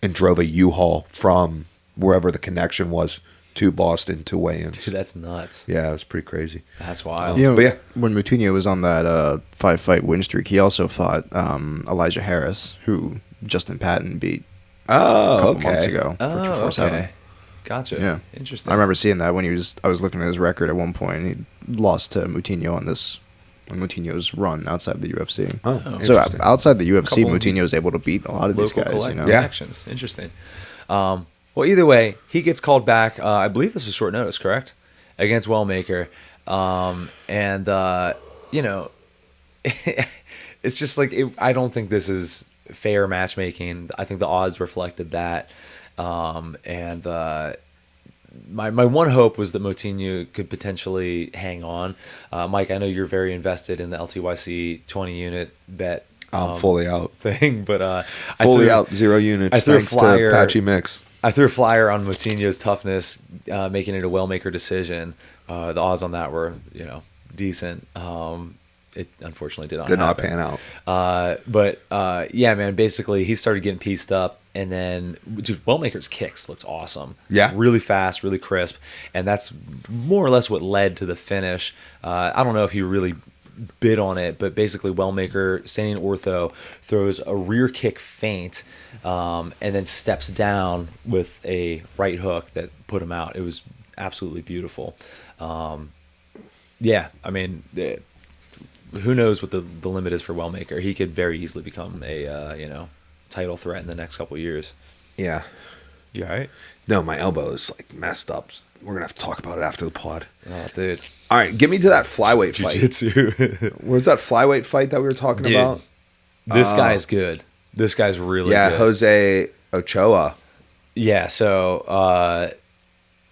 and drove a U-Haul from wherever the connection was to Boston to weigh-ins. Dude, that's nuts. Yeah, it was pretty crazy. That's wild. You know, But yeah. when Moutinho was on that 5-fight win streak, he also fought Elijah Harris, who Justin Patton beat a couple months ago. Oh, for 247. okay. Gotcha. Yeah. Interesting. I remember seeing that when I was looking at his record at one point, and he lost to Moutinho on Moutinho's run outside the UFC. Oh, So interesting. outside the UFC, Couple Moutinho was able to beat a lot of these guys. You know? Connections. Interesting. Well, either way, he gets called back. I believe this was short notice, correct? Against Wellmaker. You know, it's just like, I don't think this is fair matchmaking. I think the odds reflected that. My one hope was that Moutinho could potentially hang on. Mike, I know you're very invested in the LTYC 20 unit bet. I'm fully out. Thing, but Fully out, 0 units. I threw a Thanks flyer. to Patchy Mix. I threw a flyer on Moutinho's toughness, making it a Wellmaker decision. The odds on that were, you know, decent. It unfortunately did not pan out. Yeah, man, basically he started getting pieced up, and then dude, Wellmaker's kicks looked awesome. Yeah. Really fast, really crisp, and that's more or less what led to the finish. I don't know if he really bid on it, but basically Wellmaker, standing ortho, throws a rear kick feint, and then steps down with a right hook that put him out. It was absolutely beautiful. Yeah, I mean, who knows what the limit is for Wellmaker? He could very easily become a title threat in the next couple of years. Yeah. You all right? No, my elbow is like messed up. We're gonna have to talk about it after the pod. Oh, dude. All right, get me to that flyweight fight. Jiu-jitsu. Where's that flyweight fight that we were talking Dude, about? This guy's good. This guy's really good. Jose Ochoa. Yeah, so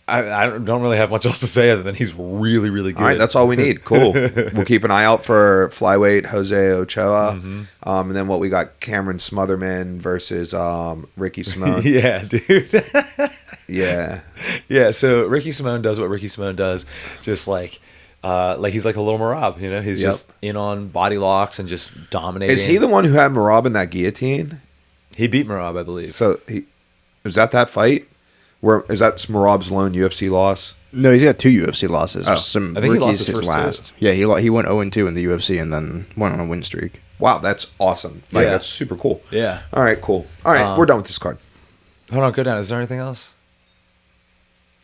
I don't really have much else to say other than he's really, really good. All right, that's all we need. Cool. We'll keep an eye out for flyweight Jose Ochoa. Mm-hmm. And then what we got, Cameron Smotherman versus Ricky Simone. Yeah, dude. Yeah. Yeah, so Ricky Simone does what Ricky Simone does, just like he's like a little Marab, you know? He's just in on body locks and just dominating. Is he the one who had Marab in that guillotine? He beat Marab, I believe. So is that fight? Is that Marab's lone UFC loss? No, he's got 2 UFC losses. Oh. I think he lost his first two. Yeah, he went 0-2 in the UFC and then went on a win streak. Wow, that's awesome. Like, Yeah. that's super cool. Yeah. All right, cool. All right, we're done with this card. Hold on, go down. Is there anything else?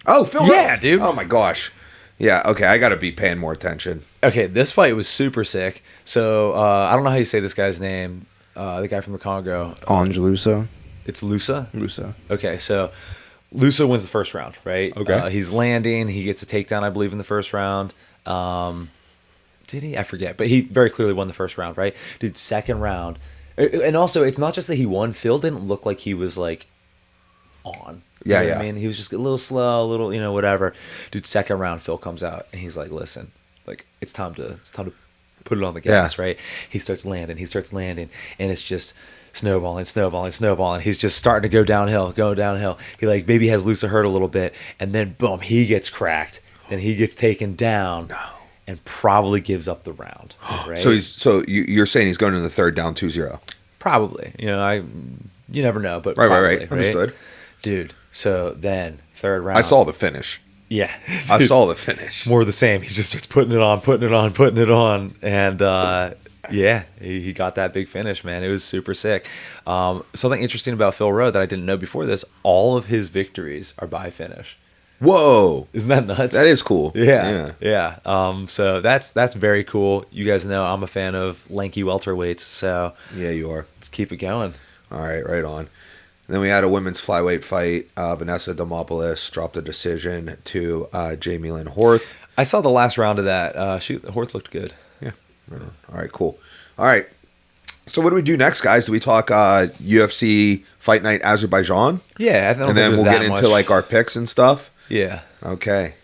Oh, Phil. Yeah, Rowe. dude. Oh my gosh. Yeah. Okay, I got to be paying more attention. Okay, this fight was super sick. So I don't know how you say this guy's name. The guy from the Congo. Lusa. It's Lusa? Lusa. Okay, so Lusa wins the first round, right? Okay. He's landing. He gets a takedown, I believe, in the first round. Did he? I forget. But he very clearly won the first round, right? Dude, second round. And also, it's not just that he won. Phil didn't look like he was, like, on. You know what I mean? He was just a little slow, a little, whatever. Dude, second round, Phil comes out, and he's like, listen, like, it's time to put it on the gas, right? He starts landing, and it's just snowballing. He's just starting to go downhill. He like maybe has loose a hurt a little bit, and then boom, he gets cracked. Then he gets taken down. No. And probably gives up the round. Right? So you're saying he's going in the third down 2-0. Probably. You never know, but Right. probably, Understood. Dude, so then third round. I saw the finish. Yeah. I saw the finish. More of the same. He just starts putting it on. And yeah, he got that big finish, man. It was super sick. Something interesting about Phil Rowe that I didn't know before this, all of his victories are by finish. Whoa. Isn't that nuts? That is cool. Yeah. So that's very cool. You guys know I'm a fan of lanky welterweights, so Yeah, you are. let's keep it going. All right on. And then we had a women's flyweight fight. Vanessa Demopoulos dropped a decision to Jamie Lynn Horth. I saw the last round of that. Horth looked good. Yeah. Right on. All right, cool. All right. So what do we do next, guys? Do we talk UFC Fight Night Azerbaijan? Yeah, I don't And think then it was we'll that get into much. like our picks and stuff? Yeah. Okay.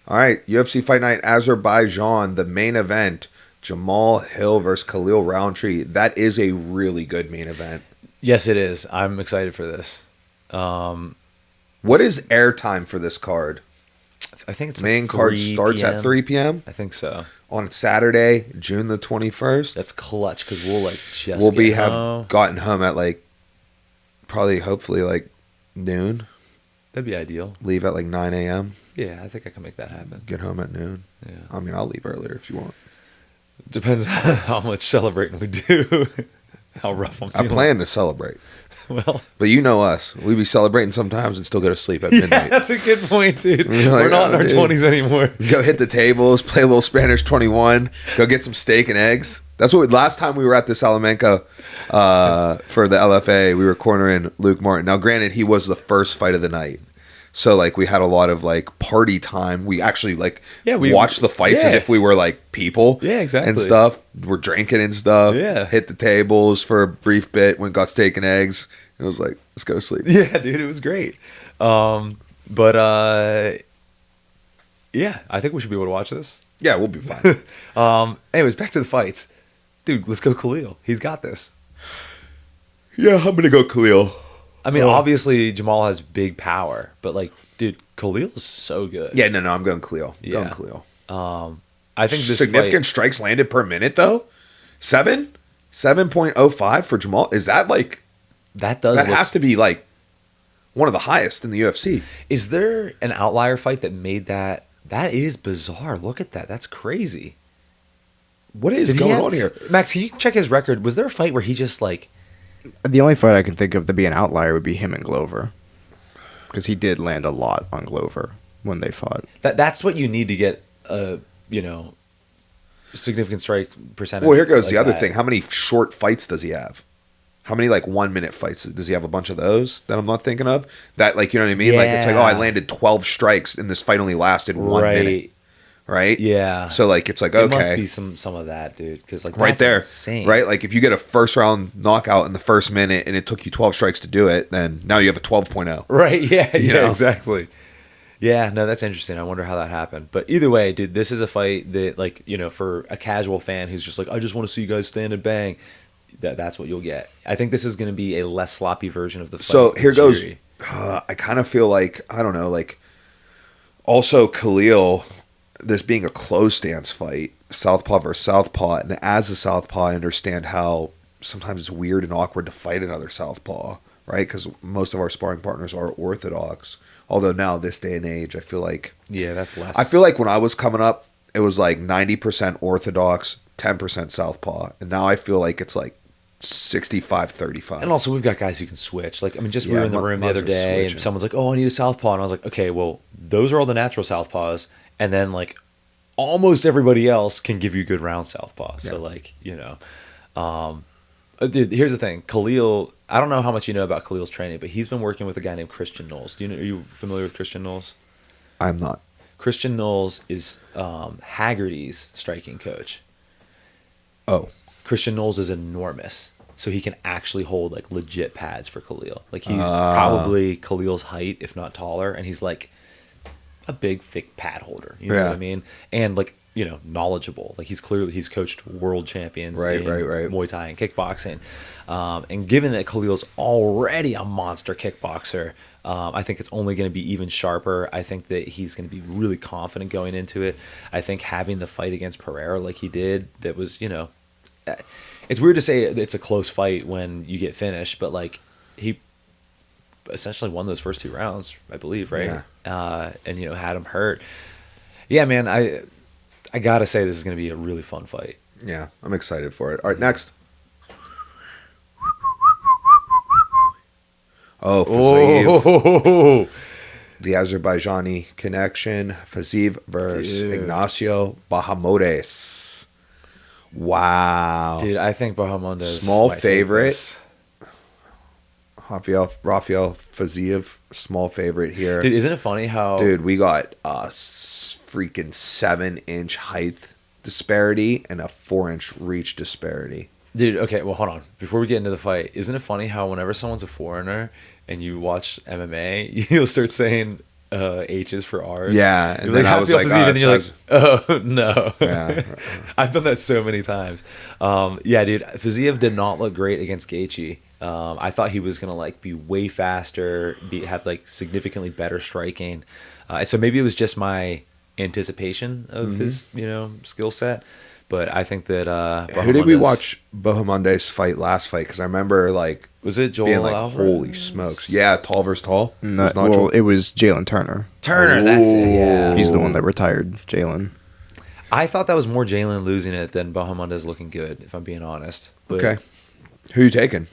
All right. UFC Fight Night Azerbaijan, the main event. Jamal Hill versus Khalil Roundtree. That is a really good main event. Yes, it is. I'm excited for this. What is airtime for this card? I think it's Main like card 3 starts PM. at 3 p.m. I think so. on Saturday, June the 21st. That's clutch because we'll like just We'll be get home. have gotten home at like probably hopefully like noon. That'd be ideal. Leave at like 9 a.m. Yeah, I think I can make that happen. Get home at noon. Yeah. I mean, I'll leave earlier if you want. Depends how much celebrating we do. How rough I'm I feeling. plan to celebrate. Well, But you know us. We be celebrating sometimes and still go to sleep at yeah, midnight. that's a good point, dude. We're We're like, not in oh, our dude. 20s anymore. Go hit the tables, play a little Spanish 21, go get some steak and eggs. That's what last time we were at the Salamanca for the LFA, we were cornering Luke Martin. Now, granted, he was the first fight of the night. So, like, we had a lot of, like, party time. We actually, like, we watched the fights as yeah. if we were, like, people. Yeah, exactly. And stuff. We're drinking and stuff. Yeah. Hit the tables for a brief bit, went got steak and eggs. It was like, let's go to sleep. Yeah, dude, it was great. Yeah, I think we should be able to watch this. Yeah, we'll be fine. Anyways, back to the fights. Dude, let's go Khalil. He's got this. Yeah, I'm going to go Khalil. I mean, obviously Jamal has big power, but like, dude, Khalil's so good. Yeah, no, I'm going Khalil. Yeah. Going Khalil. I think this Significant fight, strikes landed per minute, though? 7.05 for Jamal. Is that like, that does that look, has to be like one of the highest in the UFC. Is there an outlier fight that made that? That is bizarre. Look at that. That's crazy. What is Did he going have- on here? Max, can you check his record? Was there a fight where he just like, The only fight I can think of to be an outlier would be him and Glover, because he did land a lot on Glover when they fought. that's what you need to get a, significant strike percentage. Well, here goes like the other that. thing. How many short fights does he have? How many like 1 minute fights? Does he have a bunch of those that I'm not thinking of? That like, you know what I mean? Like it's like, oh, I Yeah. landed 12 strikes and this fight only lasted 1 minute. Right? Yeah. So like it's like, There okay. must be some of that, dude. Because like Right that's there, insane. right? Like if you get a first round knockout in the first minute and it took you 12 strikes to do it, then now you have a 12.0. Right. Yeah. You Yeah. know? Exactly. Yeah. No, that's interesting. I wonder how that happened. But either way, dude, this is a fight that, like, for a casual fan who's just like, I just want to see you guys stand and bang. That's what you'll get. I think this is going to be a less sloppy version of the fight. So here with goes. Jiri. I kind of feel like, I don't know, like also Khalil, this being a close stance fight, Southpaw versus Southpaw, and as a Southpaw, I understand how sometimes it's weird and awkward to fight another Southpaw, right? Because most of our sparring partners are Orthodox. Although now, this day and age, I feel like That's less. I feel like when I was coming up, it was like 90% Orthodox, 10% Southpaw, and now I feel like it's like 65-35. And also, we've got guys who can switch. Like, I mean, we Yeah, were in the room the lots other of day, switching. and someone's like, "Oh, I need a southpaw," and I was like, "Okay, well, those are all the natural southpaws." And then, like, almost everybody else can give you good round southpaw. So, Yeah. like, dude, here's the thing, Khalil. I don't know how much you know about Khalil's training, but he's been working with a guy named Christian Knowles. Are you familiar with Christian Knowles? I'm not. Christian Knowles is Haggerty's striking coach. Oh, Christian Knowles is enormous, so he can actually hold like legit pads for Khalil. Like he's probably Khalil's height, if not taller, and he's like a big, thick pad holder. You know what I mean? And like, you know, knowledgeable. Like he's coached world champions in Muay Thai and kickboxing. And given that Khalil's already a monster kickboxer, I think it's only going to be even sharper. I think that he's going to be really confident going into it. I think having the fight against Pereira like he did, that was, you know, it's weird to say it's a close fight when you get finished, but like he essentially won those first 2 rounds, I believe, right? Yeah. And, you know, had him hurt. Yeah, man, I got to say this is going to be a really fun fight. Yeah, I'm excited for it. All right, next. Oh, Fiziev. The Azerbaijani connection. Fiziev versus Ignacio Bahamondes. Wow. Dude, I think Bahamondes. Small favorite. Rafael Fiziev, small favorite here. Dude, isn't it funny how... Dude, we got a freaking 7-inch height disparity and a 4-inch reach disparity. Dude, okay, well, hold on. Before we get into the fight, isn't it funny how whenever someone's a foreigner and you watch MMA, you'll start saying H's for R's? Yeah. And then I was like, and you're like, oh, no. Yeah. I've done that so many times. Yeah, dude, Fiziev did not look great against Gaethje. I thought he was gonna like be way faster, have like significantly better striking. So maybe it was just my anticipation of his, you know, skill set. But I think that who did we watch Bahamondes fight last fight? Because I remember like was it Joel being like, Alvarez? Holy smokes! Yeah, tall versus tall. It was Jalen Turner. That's it. Yeah, he's the one that retired Jalen. I thought that was more Jalen losing it than Bahamondes looking good, if I'm being honest. But, okay, who you taking?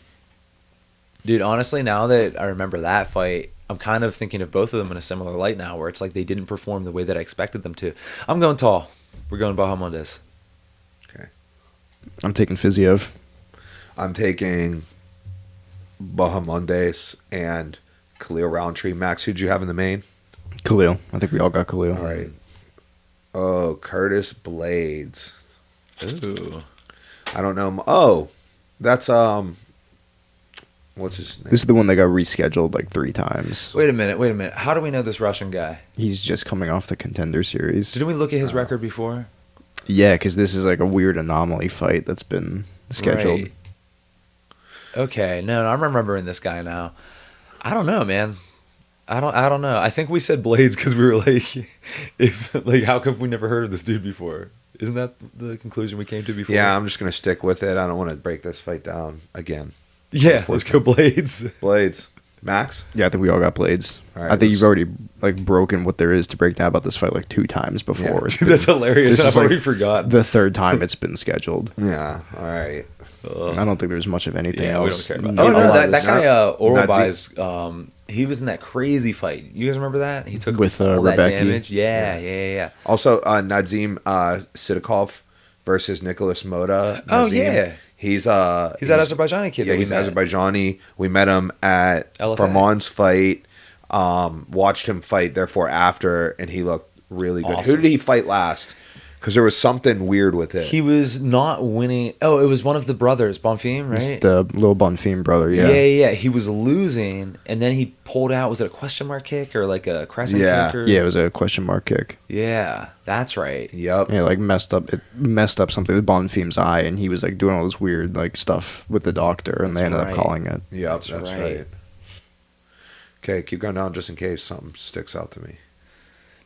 Dude, honestly, now that I remember that fight, I'm kind of thinking of both of them in a similar light now, where it's like they didn't perform the way that I expected them to. I'm going tall. We're going Bahamondes. Okay. I'm taking Fiziev. I'm taking Bahamondes and Khalil Roundtree. Max, who'd you have in the main? Khalil. I think we all got Khalil. All right. Oh, Curtis Blaydes. Ooh. I don't know. Oh, that's what's his name? This is the one that got rescheduled like 3 times. Wait a minute. How do we know this Russian guy? He's just coming off the Contender Series. Didn't we look at his record before? Yeah, because this is like a weird anomaly fight that's been scheduled. Right. Okay, no, I'm remembering this guy now. I don't know, man. I don't know. I think we said Blaydes because we were like, how come we never heard of this dude before? Isn't that the conclusion we came to before? Yeah, I'm just gonna stick with it. I don't want to break this fight down again. Yeah, let's go Blaydes. Blaydes. Max? Yeah, I think we all got Blaydes. All right, I think you've already like broken what there is to break down about this fight like 2 times before. Yeah. Dude, that's hilarious. I've already forgotten. The 3rd time it's been scheduled. Yeah. All right. I don't think there's much of anything else. We don't care about. Oh no, that guy Orobai's. He was in that crazy fight. You guys remember that? He took with all that Rebecca. damage. Yeah. Also, Nadzim Sidikov versus Nicholas Moda. Oh Nazim, yeah. He's that Azerbaijani kid. Yeah, he's Azerbaijani. We met him at LFA. Vermont's fight. Watched him fight, therefore after, and he looked really good. Awesome. Who did he fight last? Because there was something weird with it. He was not winning. Oh, it was one of the brothers, Bonfim, right? It's the little Bonfim brother, yeah. Yeah. He was losing, and then he pulled out. Was it a question mark kick or like a crescent kick? Yeah, it was a question mark kick. Yeah, that's right. Yep. Yeah, like messed up something with Bonfim's eye, and he was like doing all this weird like stuff with the doctor, and they ended up calling it. Yep, that's right. Okay, keep going down just in case something sticks out to me.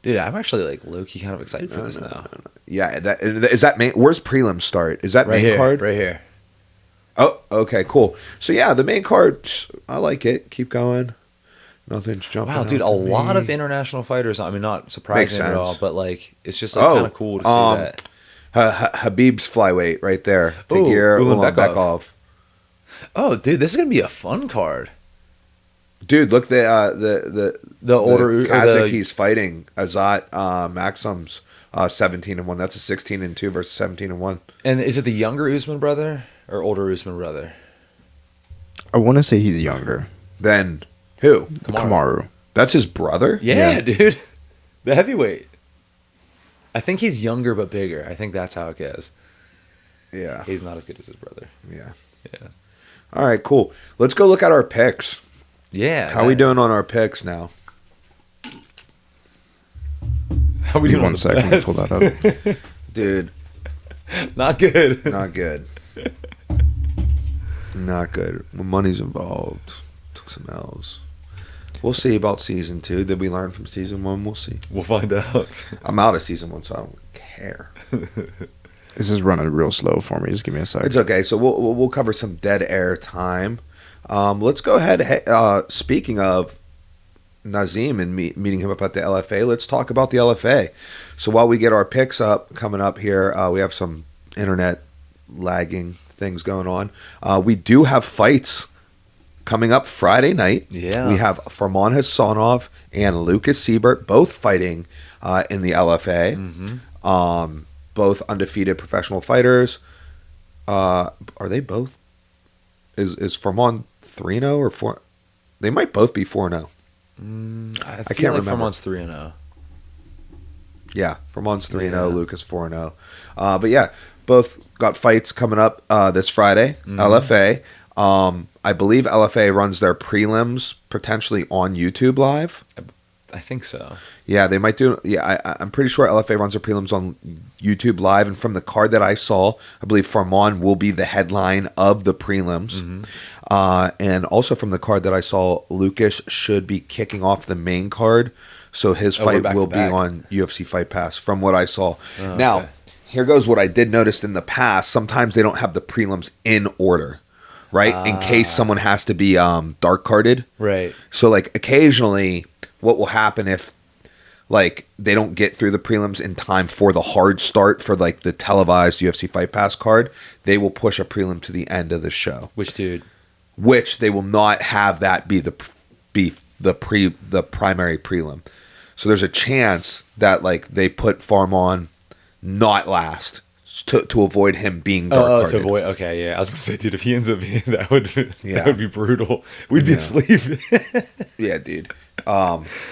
Dude, I'm actually like low key kind of excited for this now. No. Yeah, is that main? Where's prelim start? Is that main card? Right here. Oh, okay, cool. So yeah, the main card, I like it. Keep going. Nothing's jumping. Wow, dude, a lot of international fighters. I mean, not surprising at all, but like it's just like kind of cool to see that. Habib's flyweight right there. Tagir Ulanbekov. Oh, dude, this is gonna be a fun card. Dude, look the older Kazakh he's fighting, Azat Maxim's 17-1. That's a 16-2 versus 17-1. And is it the younger Usman brother or older Usman brother? I want to say he's younger. Then who? Kamaru. That's his brother? Yeah, dude. The heavyweight. I think he's younger but bigger. I think that's how it goes. Yeah. He's not as good as his brother. Yeah. Yeah. All right, cool. Let's go look at our picks. Yeah. How are we doing on our picks now? How we Give me doing on one the second to pull bets? that up. Dude, Not good. not good. Not good. When money's involved, took some L's. We'll see about season 2. Did we learn from season 1? We'll see. We'll find out. I'm out of season 1, so I don't care. This is running real slow for me. Just give me a second. It's okay. So we'll cover some dead air time. Let's go ahead. Speaking of Nazim and meeting him up at the LFA, let's talk about the LFA. So while we get our picks up coming up here, we have some internet lagging things going on. We do have fights coming up Friday night. Yeah. We have Farman Hassanov and Lucas Siebert both fighting in the LFA. Mm-hmm. Both undefeated professional fighters. Are they both? Is Farman 3-0 or 4? They might both be 4-0. I can't feel like remember. Farman's 3-0. Yeah, Farman's 3-0, Yeah. Lucas 4-0. But yeah, both got fights coming up this Friday. Mm-hmm. LFA. I believe LFA runs their prelims potentially on YouTube Live. I think so. Yeah, they might do. Yeah, I'm pretty sure LFA runs their prelims on YouTube Live. And from the card that I saw, I believe Farman will be the headline of the prelims. Mm-hmm. And also from the card that I saw, Lucas should be kicking off the main card. So his we're fight back will to be back. on UFC Fight Pass from what I saw. Oh, Now, okay. here goes what I did notice in the past. Sometimes they don't have the prelims in order, right? In case someone has to be dark carded. Right. So, like, occasionally, what will happen if, like, they don't get through the prelims in time for the hard start for, like, the televised UFC Fight Pass card, they will push a prelim to the end of the show. Which dude? Which they will not have that be the primary prelim. So there's a chance that, like, they put Farman not last to avoid him being dark carded. To avoid. Okay, yeah. I was going to say, dude, if he ends up being that would Yeah. that would be brutal. We'd be asleep. Yeah, dude.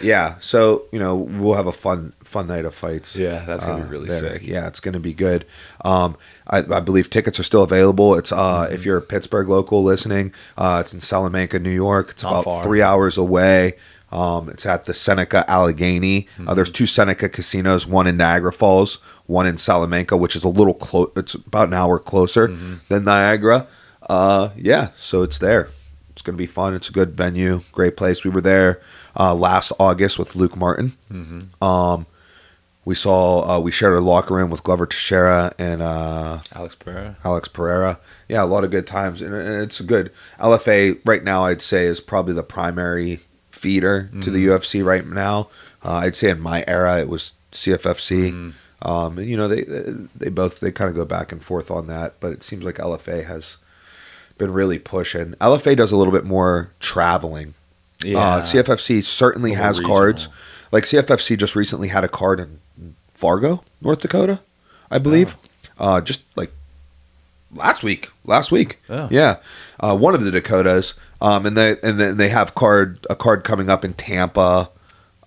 Yeah. So, you know, we'll have a fun night of fights. Yeah, that's gonna be really there. sick. Yeah, it's gonna be good. I believe tickets are still available. It's if you're a Pittsburgh local listening, it's in Salamanca, New York. It's Not about far. 3 hours away. It's at the Seneca Allegheny. There's 2 Seneca casinos, one in Niagara Falls, one in Salamanca, which is a little close. It's about an hour closer than Niagara. Yeah, so it's there. It's going to be fun. It's a good venue, great place. We were there last August with Luke Martin. We shared a locker room with Glover Teixeira and Alex Pereira. Alex Pereira. Yeah, a lot of good times. And it's a good LFA right now, I'd say, is probably the primary feeder to the UFC right now. I'd say in my era, it was CFFC. And, you know, they kind of go back and forth on that. But it seems like LFA has been really pushing. LFA does a little bit more traveling. Yeah. CFFC certainly has regional. cards. Like CFFC just recently had a card in Fargo, North Dakota, I believe. Just like last week. Oh. Yeah. One of the Dakotas. And then they have a card coming up in Tampa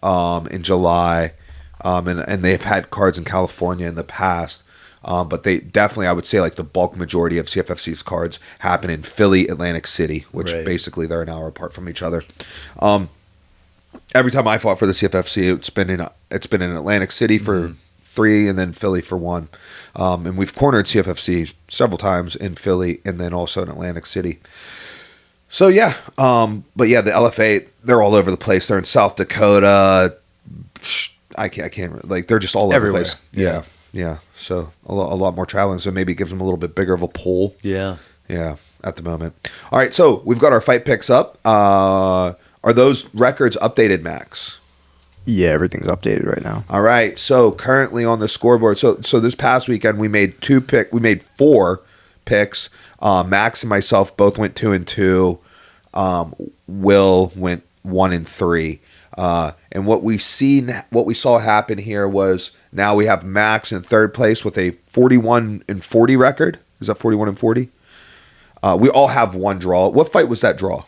in July. And they've had cards in California in the past. But they definitely, I would say, like the bulk majority of CFFC's cards happen in Philly, Atlantic City, which Right. basically they're an hour apart from each other. Every time I fought for the CFFC, it's been in Atlantic City for 3 and then Philly for 1. And we've cornered CFFC several times in Philly and then also in Atlantic City. So yeah, but yeah, the LFA, they're all over the place. They're in South Dakota. I can't like they're just all over Everywhere. the place. Yeah. So a lot more traveling. So maybe it gives them a little bit bigger of a pull. Yeah. Yeah, at the moment. All right, so we've got our fight picks up. Are those records updated, Max? Yeah, everything's updated right now. All right, so currently on the scoreboard. So this past weekend we made 4 picks. Max and myself both went 2-2. Will went 1-3. And what we saw happen here was now we have Max in third place with a 41-40 record. Is that 41-40? We all have one draw. What fight was that draw?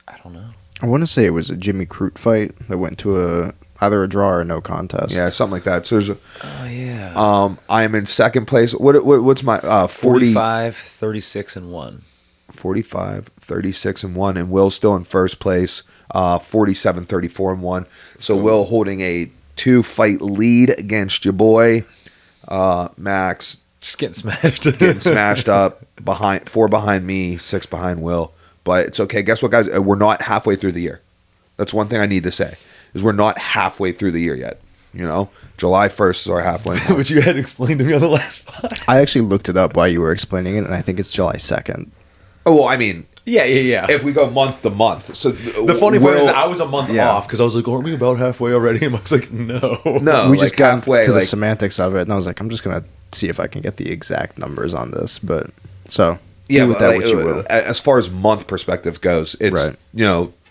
I don't know. I want to say it was a Jimmy Crute fight that went to either a draw or no contest. Yeah, something like that. So there's Oh yeah. I am in second place. What's my 40 45, 36, and 1. 45, 36-1, and Will's still in first place, 47-34-1. So Will holding a 2-fight lead against your boy, Max. Just getting smashed. Getting smashed up, 4 behind me, 6 behind Will. But it's okay. Guess what, guys? We're not halfway through the year. That's one thing I need to say, is we're not halfway through the year yet. You know, July 1st is our halfway mark. Which you had explained to me on the last pod. I actually looked it up while you were explaining it, and I think it's July 2nd. Oh, well, I mean, Yeah. if we go month to month. So The funny part is I was a month off because I was like, aren't we about halfway already? And I was like, no. No, We just got halfway. to the semantics of it, and I was like, I'm just going to see if I can get the exact numbers on this. But so, do with that what you will. As far as month perspective goes, it's,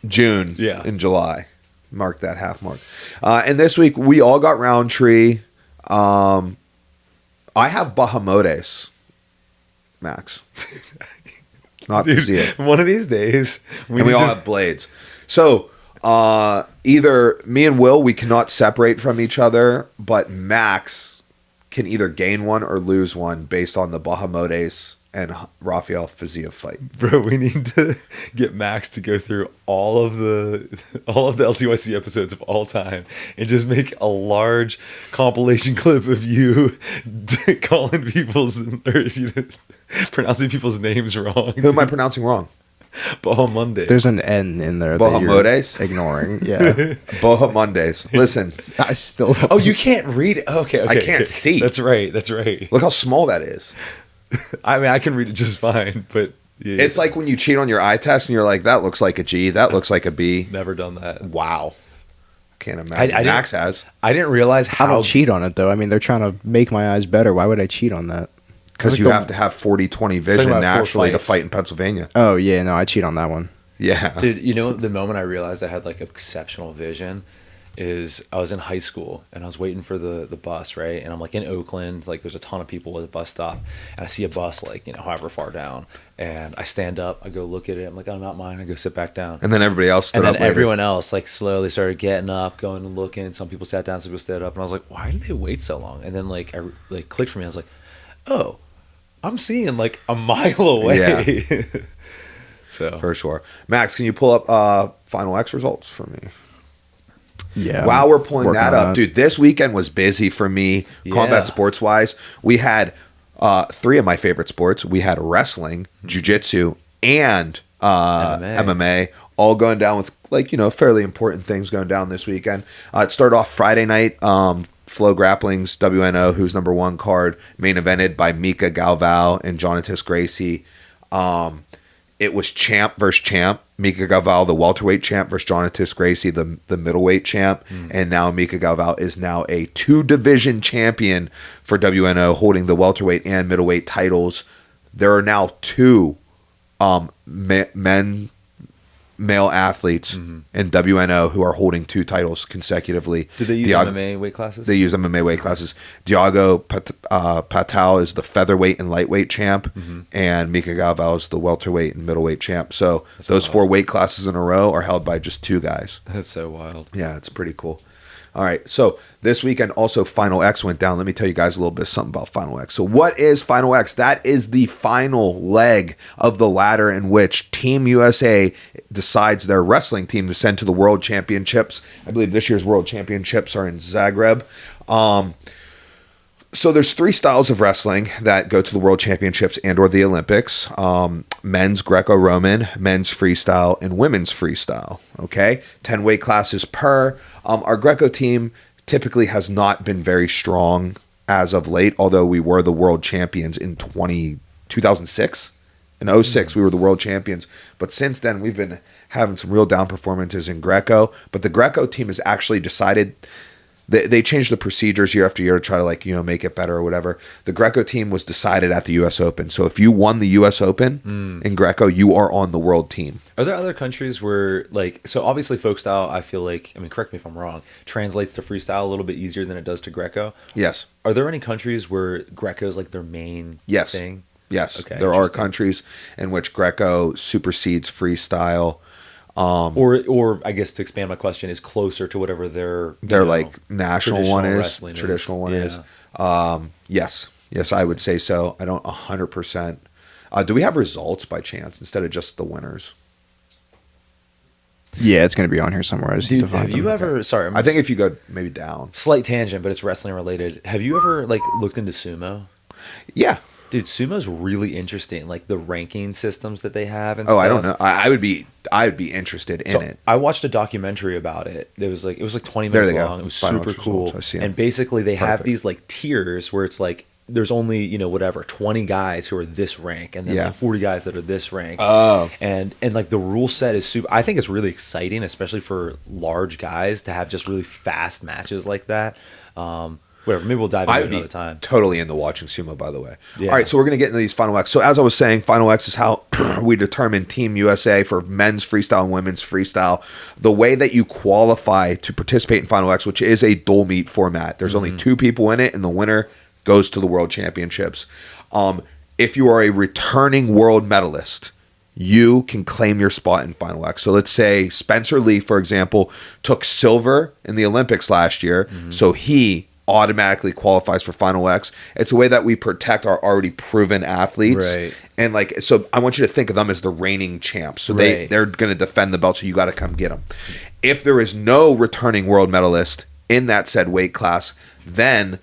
June and July. Mark that half mark. And this week, we all got Roundtree. I have Bahamondes, Max. Not Fiziev. One of these days. We all have Blaydes. So, either me and Will, we cannot separate from each other, but Max can either gain one or lose one based on the Bahamondes and Rafael Fiziev fight. Bro, we need to get Max to go through all of the LTYC episodes of all time and just make a large compilation clip of you calling pronouncing people's names wrong. Who am I pronouncing wrong? Bahamondes. There's an N in there. Bahamondes? That you're ignoring. Yeah. Bahamondes. Listen. I still don't. Oh, you can't read it? Okay. I can't see. That's right. Look how small that is. I mean, I can read it just fine, but... Yeah. It's like when you cheat on your eye test and you're like, that looks like a G, that looks like a B. Never done that. Wow. Can't imagine. Max has. I didn't realize how... I don't cheat on it, though. I mean, they're trying to make my eyes better. Why would I cheat on that? Because you have to have 40/20 vision naturally to fight in Pennsylvania. Oh, yeah. No, I cheat on that one. Yeah. Dude, you know, the moment I realized I had, like, exceptional vision is I was in high school and I was waiting for the bus, right? And I'm, like, in Oakland. Like, there's a ton of people at the bus stop. And I see a bus, like, you know, however far down. And I stand up. I go look at it. I'm like, oh, not mine. I go sit back down. And then everybody else stood up. And then everyone else, like, slowly started getting up, going and looking. Some people sat down, some people stood up. And I was like, why did they wait so long? And then, like, I clicked for me. I was like, oh, I'm seeing, like, a mile away. Yeah. So for sure. Max, can you pull up Final X results for me? Yeah. While we're pulling that up, dude, this weekend was busy for me, combat sports wise. We had 3 of my favorite sports. We had wrestling, jiu-jitsu, and MMA all going down with, like, you know, fairly important things going down this weekend. It started off Friday night. Flow Grappling's WNO, who's number 1 card, main evented by Mika Galvao and Jonatas Gracie. It was champ versus champ. Mika Galvao, the welterweight champ, versus Jonatas Gracie, the middleweight champ. And now Mika Galvao is now a 2-division champion for WNO, holding the welterweight and middleweight titles. There are now 2 male athletes in WNO who are holding 2 titles consecutively. Do they use MMA weight classes? They use MMA weight classes. Diogo Patal is the featherweight and lightweight champ, and Mika Galvao is the welterweight and middleweight champ. So those 4 weight classes in a row are held by just 2 guys. That's so wild. Yeah, it's pretty cool. All right, so this weekend also Final X went down. Let me tell you guys a little bit something about Final X. So what is Final X? That is the final leg of the ladder in which Team USA decides their wrestling team to send to the World Championships. I believe this year's World Championships are in Zagreb. So there's 3 styles of wrestling that go to the World Championships and or the Olympics. Men's Greco-Roman, men's freestyle, and women's freestyle. Okay? 10 weight classes per. Our Greco team typically has not been very strong as of late, although we were the world champions in 2006. In 06, we were the world champions. But since then, we've been having some real down performances in Greco. But the Greco team has actually decided... They changed the procedures year after year to try to, like, you know, make it better or whatever. The Greco team was decided at the U.S. Open. So if you won the U.S. Open in Greco, you are on the world team. Are there other countries where, like, so obviously folk style, I feel like, I mean, correct me if I'm wrong, translates to freestyle a little bit easier than it does to Greco? Yes. Are there any countries where Greco is, like, their main thing? Yes. Okay, there are countries in which Greco supersedes freestyle. Or I guess to expand my question, is closer to whatever their like national one is, traditional one is. Yeah. Yes, I would say so. I don't 100%. Do we have results by chance instead of just the winners? Yeah, it's going to be on here somewhere. Dude, have you ever? Sorry, I think if you go maybe down. Slight tangent, but it's wrestling related. Have you ever like looked into sumo? Yeah. Dude, sumo's really interesting. Like the ranking systems that they have and Oh, stuff. I don't know. I would be interested in it. I watched a documentary about it. It was like 20 There minutes they go. long. It was Final super cool. results. I see 'em. And basically they have Perfect. these like tiers where it's like there's only, 20 guys who are this rank and then Yeah. like 40 guys that are this rank. Oh. And like the rule set is super. I think it's really exciting, especially for large guys to have just really fast matches like that. Whatever, maybe we'll dive into I it would be another time. totally into watching sumo, by the way. Yeah. All right, so we're going to get into these Final X. So as I was saying, Final X is how we determine Team USA for men's freestyle and women's freestyle. The way that you qualify to participate in Final X, which is a dual meet format. There's only 2 people in it, and the winner goes to the World Championships. If you are a returning world medalist, you can claim your spot in Final X. So let's say Spencer Lee, for example, took silver in the Olympics last year, so he automatically qualifies for Final X. It's a way that we protect our already proven athletes. Right. And so I want you to think of them as the reigning champs. So Right. they're going to defend the belt, so you got to come get them. If there is no returning world medalist in that said weight class, then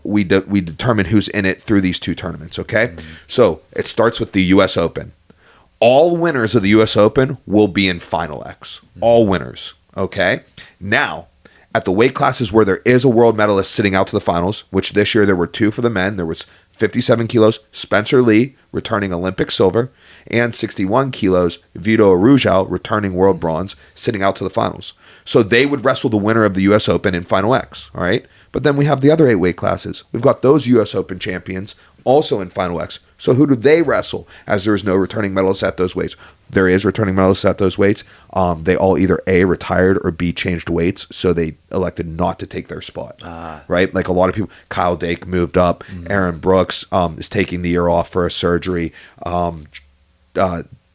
we determine who's in it through these 2 tournaments, okay? So it starts with the US Open. All winners of the US Open will be in Final X. All winners, okay? Now, at the weight classes where there is a world medalist sitting out to the finals, which this year there were 2 for the men. There was 57 kilos, Spencer Lee, returning Olympic silver, and 61 kilos, Vito Arujau, returning world bronze, sitting out to the finals. So they would wrestle the winner of the US Open in Final X, all right? But then we have the other 8 weight classes. We've got those US Open champions also in Final X. So who do they wrestle, as there is no returning medalists at those weights? There is returning medalists at those weights. They all either A, retired, or B, changed weights, so they elected not to take their spot, right? Like a lot of people, Kyle Dake moved up. Aaron Brooks is taking the year off for a surgery.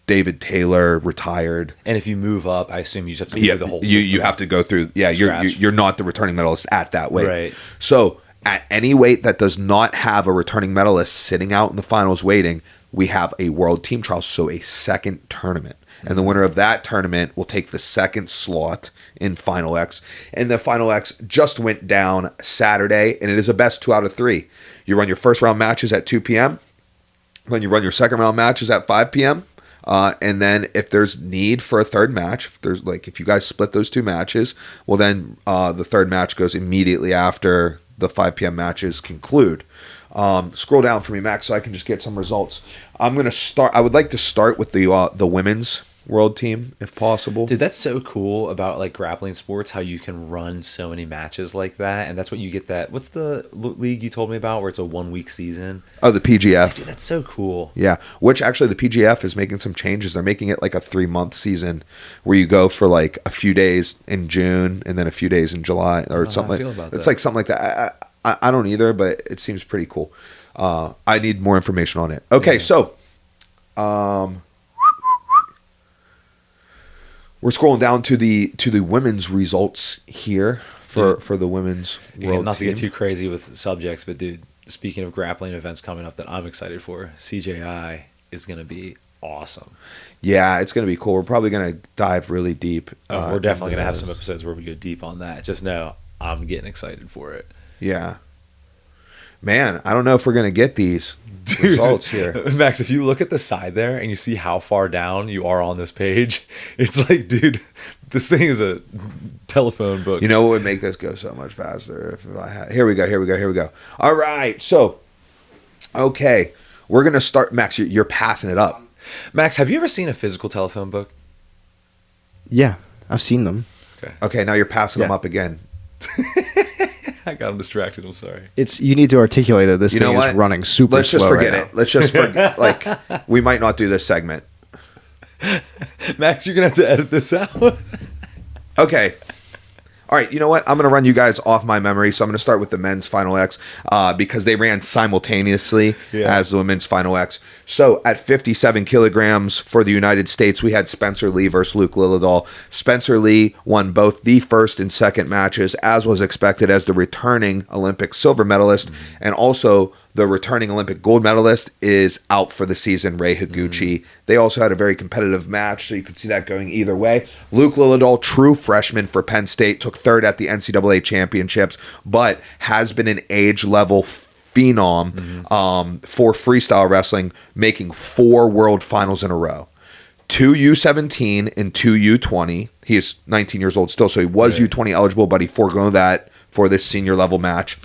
David Taylor retired. And if you move up, I assume you just have to go through the whole you system. have to go through. Yeah, you're not the returning medalist at that weight. Right. So at any weight that does not have a returning medalist sitting out in the finals waiting, we have a world team trial, so a second tournament. And the winner of that tournament will take the second slot in Final X. And the Final X just went down Saturday, and it is a best 2 out of 3. You run your first round matches at 2 p.m. Then you run your second round matches at 5 p.m. And then if there's need for a third match, if you guys split those 2 matches, well then the third match goes immediately after the 5 p.m. matches conclude. Scroll down for me, Max, so I can just get some results. I would like to start with the women's world team, if possible. Dude, that's so cool about like grappling sports, how you can run so many matches like that, and that's what you get. What's the league you told me about where it's a 1-week season? Oh, the PGF. Dude, that's so cool. Yeah, which actually the PGF is making some changes. They're making it like a 3-month season where you go for like a few days in June and then a few days in July or something. It's like something like that. I don't either, but it seems pretty cool. I need more information on it. Okay, so we're scrolling down to the women's results here for the women's world Not to team. get too crazy with subjects, but dude, speaking of grappling events coming up that I'm excited for, CJI is going to be awesome. Yeah, it's going to be cool. We're probably going to dive really deep. We're definitely going to have into some this. episodes where we go deep on that. Just know I'm getting excited for it. Yeah. Man, I don't know if we're going to get these results here. Max, if you look at the side there and you see how far down you are on this page, it's like, dude, this thing is a telephone book. You know what would make this go so much faster? If I had, here we go. All right. So, okay. We're going to start. Max, you're passing it up. Max, have you ever seen a physical telephone book? Yeah, I've seen them. Okay, now you're passing them up again. I got him distracted. I'm sorry. You need to articulate that this You know thing what? is running super slow. Let's just forget right it. Let's just forget. Like, we might not do this segment. Max, you're going to have to edit this out. Okay. All right, you know what? I'm going to run you guys off my memory. So I'm going to start with the men's Final X because they ran simultaneously as the women's Final X. So at 57 kilograms for the United States, we had Spencer Lee versus Luke Lillidahl. Spencer Lee won both the first and second matches, as was expected, as the returning Olympic silver medalist, and also The returning Olympic gold medalist is out for the season, Ray Higuchi. They also had a very competitive match, so you could see that going either way. Luke Lillidahl, true freshman for Penn State, took third at the NCAA championships, but has been an age-level phenom for freestyle wrestling, making 4 world finals in a row. 2 U17 and 2 U20. He is 19 years old still, so he was U20 eligible, but he forego that for this senior level match.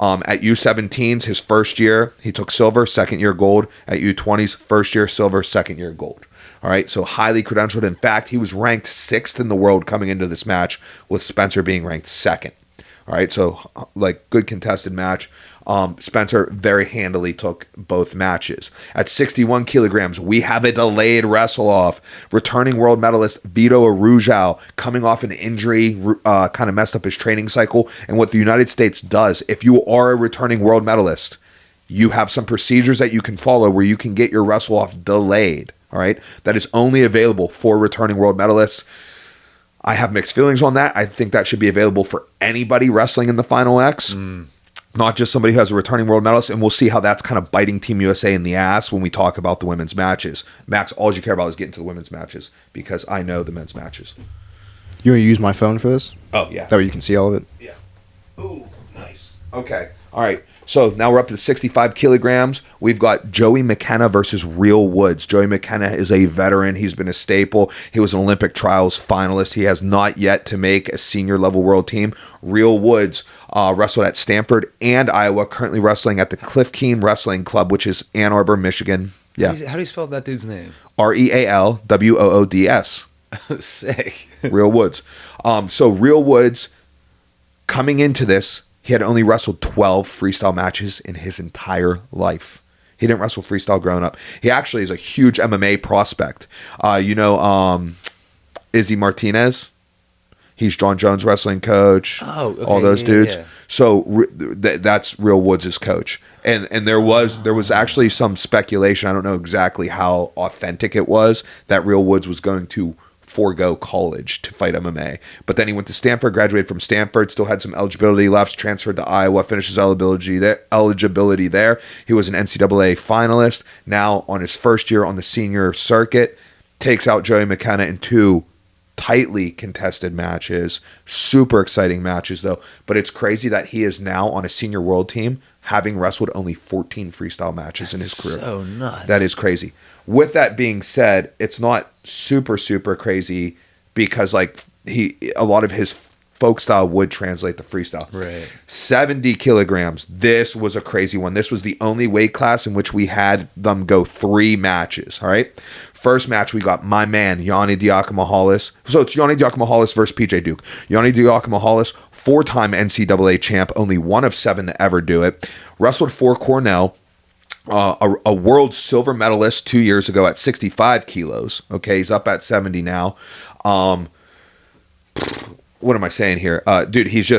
At U17s, his first year, he took silver, second year gold. At U20s, first year silver, second year gold. All right, so highly credentialed. In fact, he was ranked 6th in the world coming into this match, with Spencer being ranked 2nd. All right, so like good contested match. Spencer very handily took both matches. At 61 kilograms, we have a delayed wrestle-off. Returning world medalist Vito Arujau coming off an injury, kind of messed up his training cycle. And what the United States does, if you are a returning world medalist, you have some procedures that you can follow where you can get your wrestle-off delayed. All right, that is only available for returning world medalists. I have mixed feelings on that. I think that should be available for anybody wrestling in the Final X. Not just somebody who has a returning world medalist, and we'll see how that's kind of biting Team USA in the ass when we talk about the women's matches. Max, all you care about is getting to the women's matches, because I know the men's matches. You want to use my phone for this? Oh, yeah. That way you can see all of it? Yeah. Ooh, nice. Okay. All right. So now we're up to 65 kilograms. We've got Joey McKenna versus Real Woods. Joey McKenna is a veteran. He's been a staple. He was an Olympic trials finalist. He has not yet to make a senior level world team. Real Woods wrestled at Stanford and Iowa, currently wrestling at the Cliff Keen Wrestling Club, which is Ann Arbor, Michigan. Yeah. How do you spell that dude's name? RealWoods. Sick. Real Woods. So Real Woods, coming into this, he had only wrestled 12 freestyle matches in his entire life. He didn't wrestle freestyle growing up. He actually is a huge MMA prospect. Izzy Martinez. He's John Jones' wrestling coach. Oh, okay. All those dudes. Yeah. So that's Real Woods' coach. And there was actually some speculation. I don't know exactly how authentic it was that Real Woods was going to forego college to fight MMA. But then he went to Stanford, graduated from Stanford, still had some eligibility left, transferred to Iowa, finished his eligibility there. He was an NCAA finalist. Now on his first year on the senior circuit, takes out Joey McKenna in 2 tightly contested matches. Super exciting matches though. But it's crazy that he is now on a senior world team, having wrestled only 14 freestyle matches in his career. So nuts. That is crazy. With that being said, it's not super, super crazy because like a lot of his folk style would translate to freestyle. Right. 70 kilograms. This was a crazy one. This was the only weight class in which we had them go 3 matches. All right. First match, we got my man, Yanni Diakomahalis. So it's Yanni Diakomahalis versus PJ Duke. Yanni Diakomahalis, 4-time NCAA champ, only one of 7 to ever do it. Wrestled for Cornell. A world silver medalist 2 years ago at 65 kilos. Okay, he's up at 70 now. What am I saying here? Dude, he's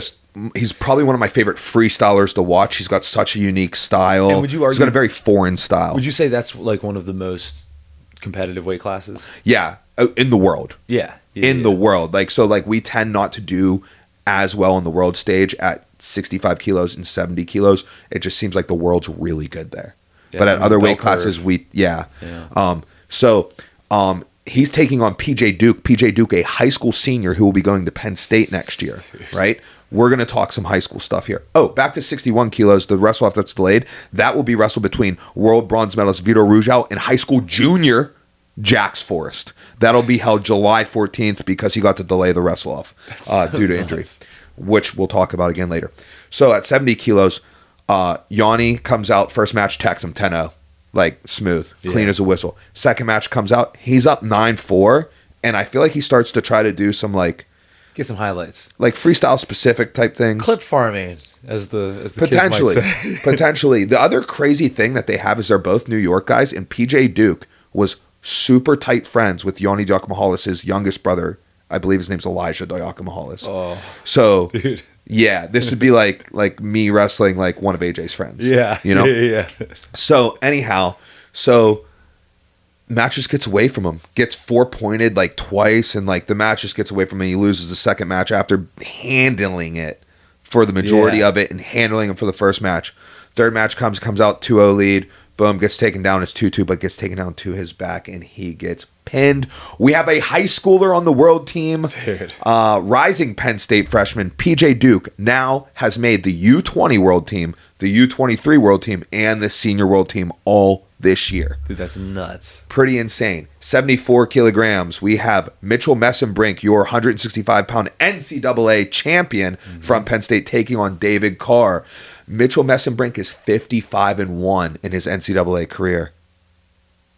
probably one of my favorite freestylers to watch. He's got such a unique style. And would you argue, he's got a very foreign style. Would you say that's like one of the most competitive weight classes? Yeah, in the world. Yeah. The world. Like we tend not to do as well on the world stage at 65 kilos and 70 kilos. It just seems like the world's really good there. Yeah, but at other weight classes, he's taking on PJ Duke. PJ Duke, a high school senior who will be going to Penn State next year, right? We're going to talk some high school stuff here. Oh, back to 61 kilos, the wrestle-off that's delayed. That will be wrestled between world bronze medalist Vito Arujau and high school junior Jax Forrest. That'll be held July 14th because he got to delay the wrestle-off due to injury, which we'll talk about again later. So at 70 kilos, Yanni comes out, first match, attacks him 10-0. Like, smooth, clean as a whistle. Second match comes out, he's up 9-4, and I feel like he starts to try to do some, like... Get some highlights. Like, freestyle-specific type things. Clip farming, as the potentially, kids might say. Potentially. The other crazy thing that they have is they're both New York guys, and PJ Duke was super tight friends with Yanni Diakomahalis' youngest brother. I believe his name's Elijah Diakomahalis. Oh, so... dude. Yeah, this would be like me wrestling like one of AJ's friends. Yeah, you know. Yeah. So anyhow, match just gets away from him. Gets 4-pointed like twice, and like the match just gets away from him. He loses the second match after handling it for the majority of it and handling him for the first match. Third match comes out 2-0 lead. Boom, gets taken down. It's 2-2, but gets taken down to his back, and he gets pinned. We have a high schooler on the world team. Dude. Rising Penn State freshman, PJ Duke, now has made the U20 world team, the U23 world team, and the senior world team all this year. Dude, that's nuts. Pretty insane. 74 kilograms. We have Mitchell Messenbrink, your 165-pound NCAA champion from Penn State, taking on David Carr. Mitchell Messenbrink is 55-1 in his NCAA career.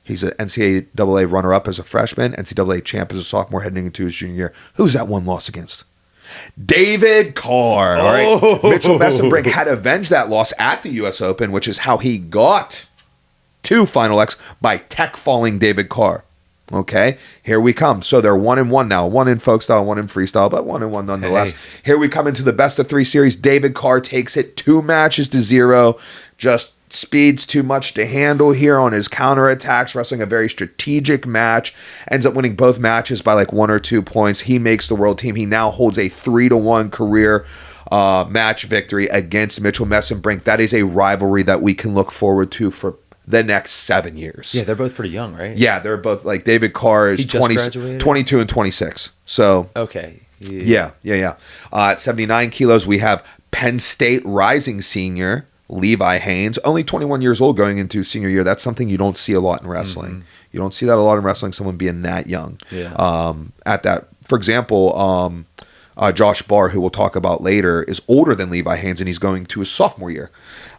He's an NCAA runner-up as a freshman, NCAA champ as a sophomore heading into his junior year. Who's that one loss against? David Carr. All right. Mitchell Messenbrink had avenged that loss at the U.S. Open, which is how he got to Final X by tech falling David Carr. Okay, here we come. So they're 1-1 now. One in folk style, one in freestyle, but 1-1 nonetheless. Hey. Here we come into the best of 3 series. David Carr takes it 2-0. Just speed's too much to handle here on his counterattacks, wrestling a very strategic match. Ends up winning both matches by like 1 or 2 points. He makes the world team. He now holds a 3-1 career match victory against Mitchell Messenbrink. That is a rivalry that we can look forward to for the next 7 years. Yeah, they're both pretty young, right? Yeah, they're both like David Carr is 22 and 26. So okay. Yeah. At 79 kilos, we have Penn State rising senior Levi Haynes, only 21 years old going into senior year. That's something you don't see a lot in wrestling. Mm-hmm. You don't see that a lot in wrestling, someone being that young. Yeah. At that, for example, Josh Barr, who we'll talk about later, is older than Levi Haynes, and he's going to his sophomore year.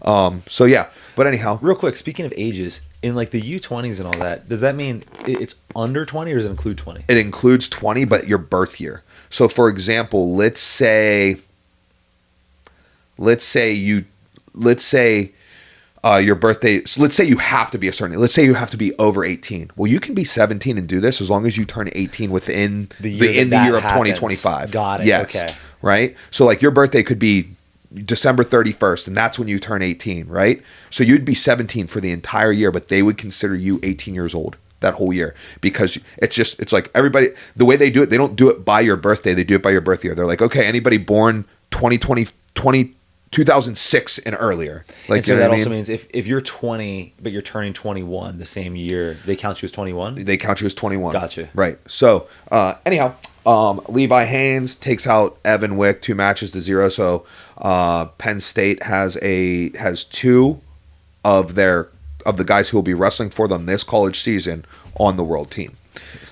So yeah, but anyhow, real quick, speaking of ages, in like the U20s and all that, does that mean it's under 20 or does it include 20? It includes 20, but your birth year. So for example, let's say your birthday. So let's say you have to be a certain. Let's say you have to be over 18. Well, you can be 17 and do this as long as you turn 18 within the year of 2025. Got it. Yes. Okay. Right. So like your birthday could be December 31st, and that's when you turn 18. Right. So you'd be 17 for the entire year, but they would consider you 18 years old that whole year, because it's like everybody, the way they do it, they don't do it by your birthday. They do it by your birth year. They're like, okay, anybody born 2006 and earlier. Like, and so that also means if you're 20 but you're turning 21 the same year, they count you as 21? They count you as 21. Gotcha. Right. So anyhow, Levi Haynes takes out Evan Wick 2-0. So Penn State has 2 of the guys who will be wrestling for them this college season on the world team.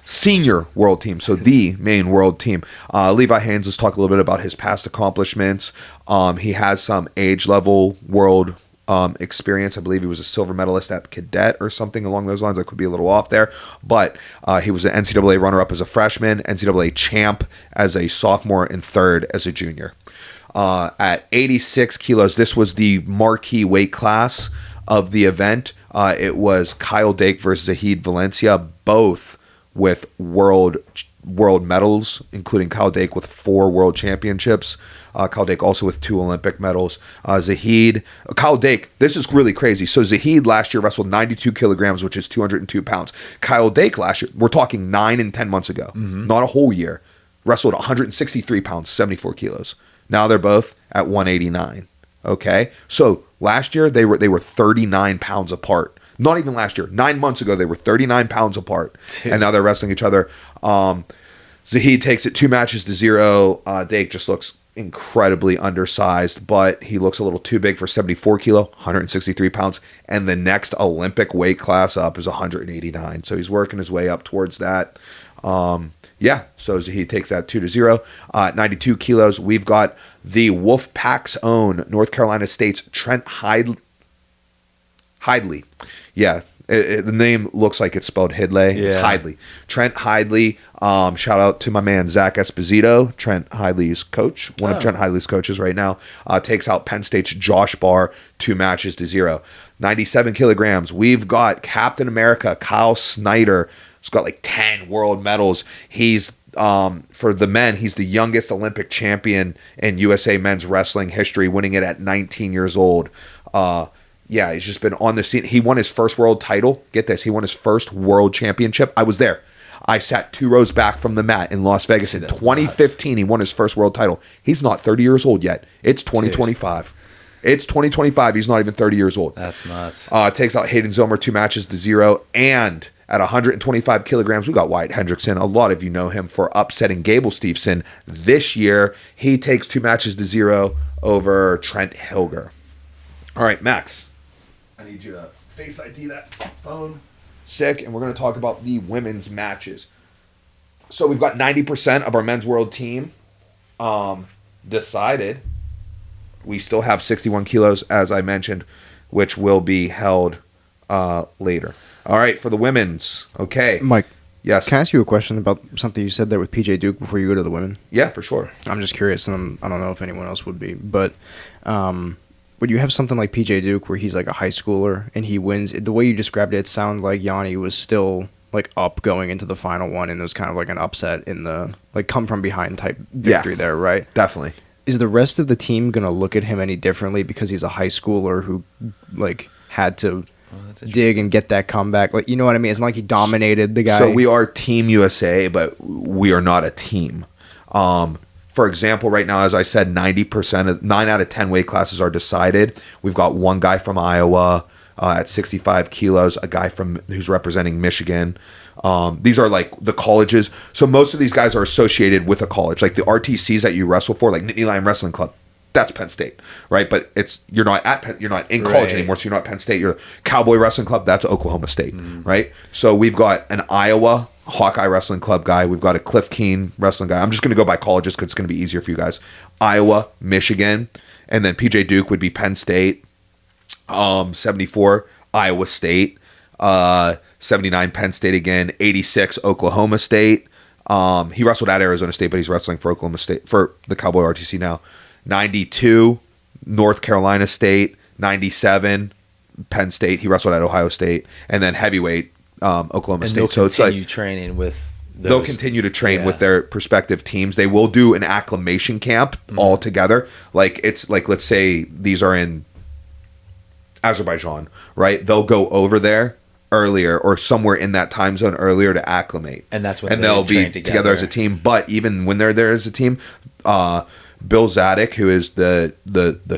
Senior world team, so the main world team. Levi Haynes, let's talk a little bit about his past accomplishments. He has some age level world experience. I believe he was a silver medalist at cadet or something along those lines. I could be a little off there, but he was an NCAA runner-up as a freshman, NCAA champ as a sophomore, and third as a junior. At 86 kilos, this was the marquee weight class of the event. It was Kyle Dake versus Zahid Valencia, both with world medals, including Kyle Dake with 4 world championships. Kyle Dake also with 2 Olympic medals. Kyle Dake, this is really crazy. So Zahid last year wrestled 92 kilograms, which is 202 pounds. Kyle Dake last year, we're talking 9 and 10 months ago, not a whole year, wrestled 163 pounds, 74 kilos. Now they're both at 189. Okay, so last year they were 39 pounds apart. Not even last year. 9 months ago, they were 39 pounds apart. Dude. And now they're wrestling each other. Zahid takes it 2-0. Dake just looks incredibly undersized, but he looks a little too big for 74 kilo, 163 pounds. And the next Olympic weight class up is 189. So he's working his way up towards that. So Zahid takes that 2-0. 92 kilos, we've got the Wolfpack's own North Carolina State's Trent Hidley. Yeah, the name looks like it's spelled Hidley. Yeah. It's Hidley. Trent Hidley. Shout out to my man Zach Esposito, Trent Hidley's coach, one of Trent Hidley's coaches right now. Takes out Penn State's Josh Barr 2-0. 97 kilograms. We've got Captain America Kyle Snyder. He's got like 10 world medals. He's for the men, he's the youngest Olympic champion in USA men's wrestling history, winning it at 19 years old. Yeah, he's just been on the scene. He won his first world title. Get this. He won his first world championship. I was there. I sat 2 rows back from the mat in Las Vegas in 2015. Nuts. He won his first world title. He's not 30 years old yet. It's 2025. Dude. It's 2025. He's not even 30 years old. That's nuts. Takes out Hayden Zomer 2 matches to 0. And at 125 kilograms, we got Wyatt Hendrickson. A lot of you know him for upsetting Gable Steveson this year. He takes 2 matches to 0 over Trent Hilger. All right, Max. I need you to Face ID that phone. Sick. And we're going to talk about the women's matches. So we've got 90% of our men's world team decided. We still have 61 kilos, as I mentioned, which will be held later. All right, for the women's. Okay. Mike. Yes. Can I ask you a question about something you said there with PJ Duke before you go to the women? Yeah, for sure. I'm just curious, and I don't know if anyone else would be, but would you have something like PJ Duke where he's like a high schooler and he wins? The way you described it, it sounded like Yanni was still like up going into the final one, and it was kind of like an upset in the like come from behind type victory there, right? Definitely. Is the rest of the team going to look at him any differently because he's a high schooler who like had to dig and get that comeback? Like, you know what I mean? It's not like he dominated the guy. So we are Team USA, but we are not a team. For example, right now, as I said, 90% of 9 out of 10 weight classes are decided. We've got one guy from Iowa at 65 kilos, a guy from who's representing Michigan. These are like the colleges. So most of these guys are associated with a college, like the RTCs that you wrestle for, like Nittany Lion Wrestling Club. That's Penn State, right? But you're not in college anymore, so you're not Penn State. You're Cowboy Wrestling Club. That's Oklahoma State, right? So we've got an Iowa Hawkeye Wrestling Club guy. We've got a Cliff Keen Wrestling guy. I'm just going to go by colleges because it's going to be easier for you guys. Iowa, Michigan, and then PJ Duke would be Penn State. 74 Iowa State. 79 Penn State again. 86 Oklahoma State. He wrestled at Arizona State, but he's wrestling for Oklahoma State for the Cowboy RTC now. 92 North Carolina State. 97 Penn State. He wrestled at Ohio State, and then heavyweight Oklahoma State. So it's like training with. They'll continue to train with their prospective teams. They will do an acclimation camp all together. Like it's like, let's say these are in Azerbaijan, right? They'll go over there earlier or somewhere in that time zone earlier to acclimate, and that's when they'll be together as a team. But even when they're there as a team, Bill Zadek, who is the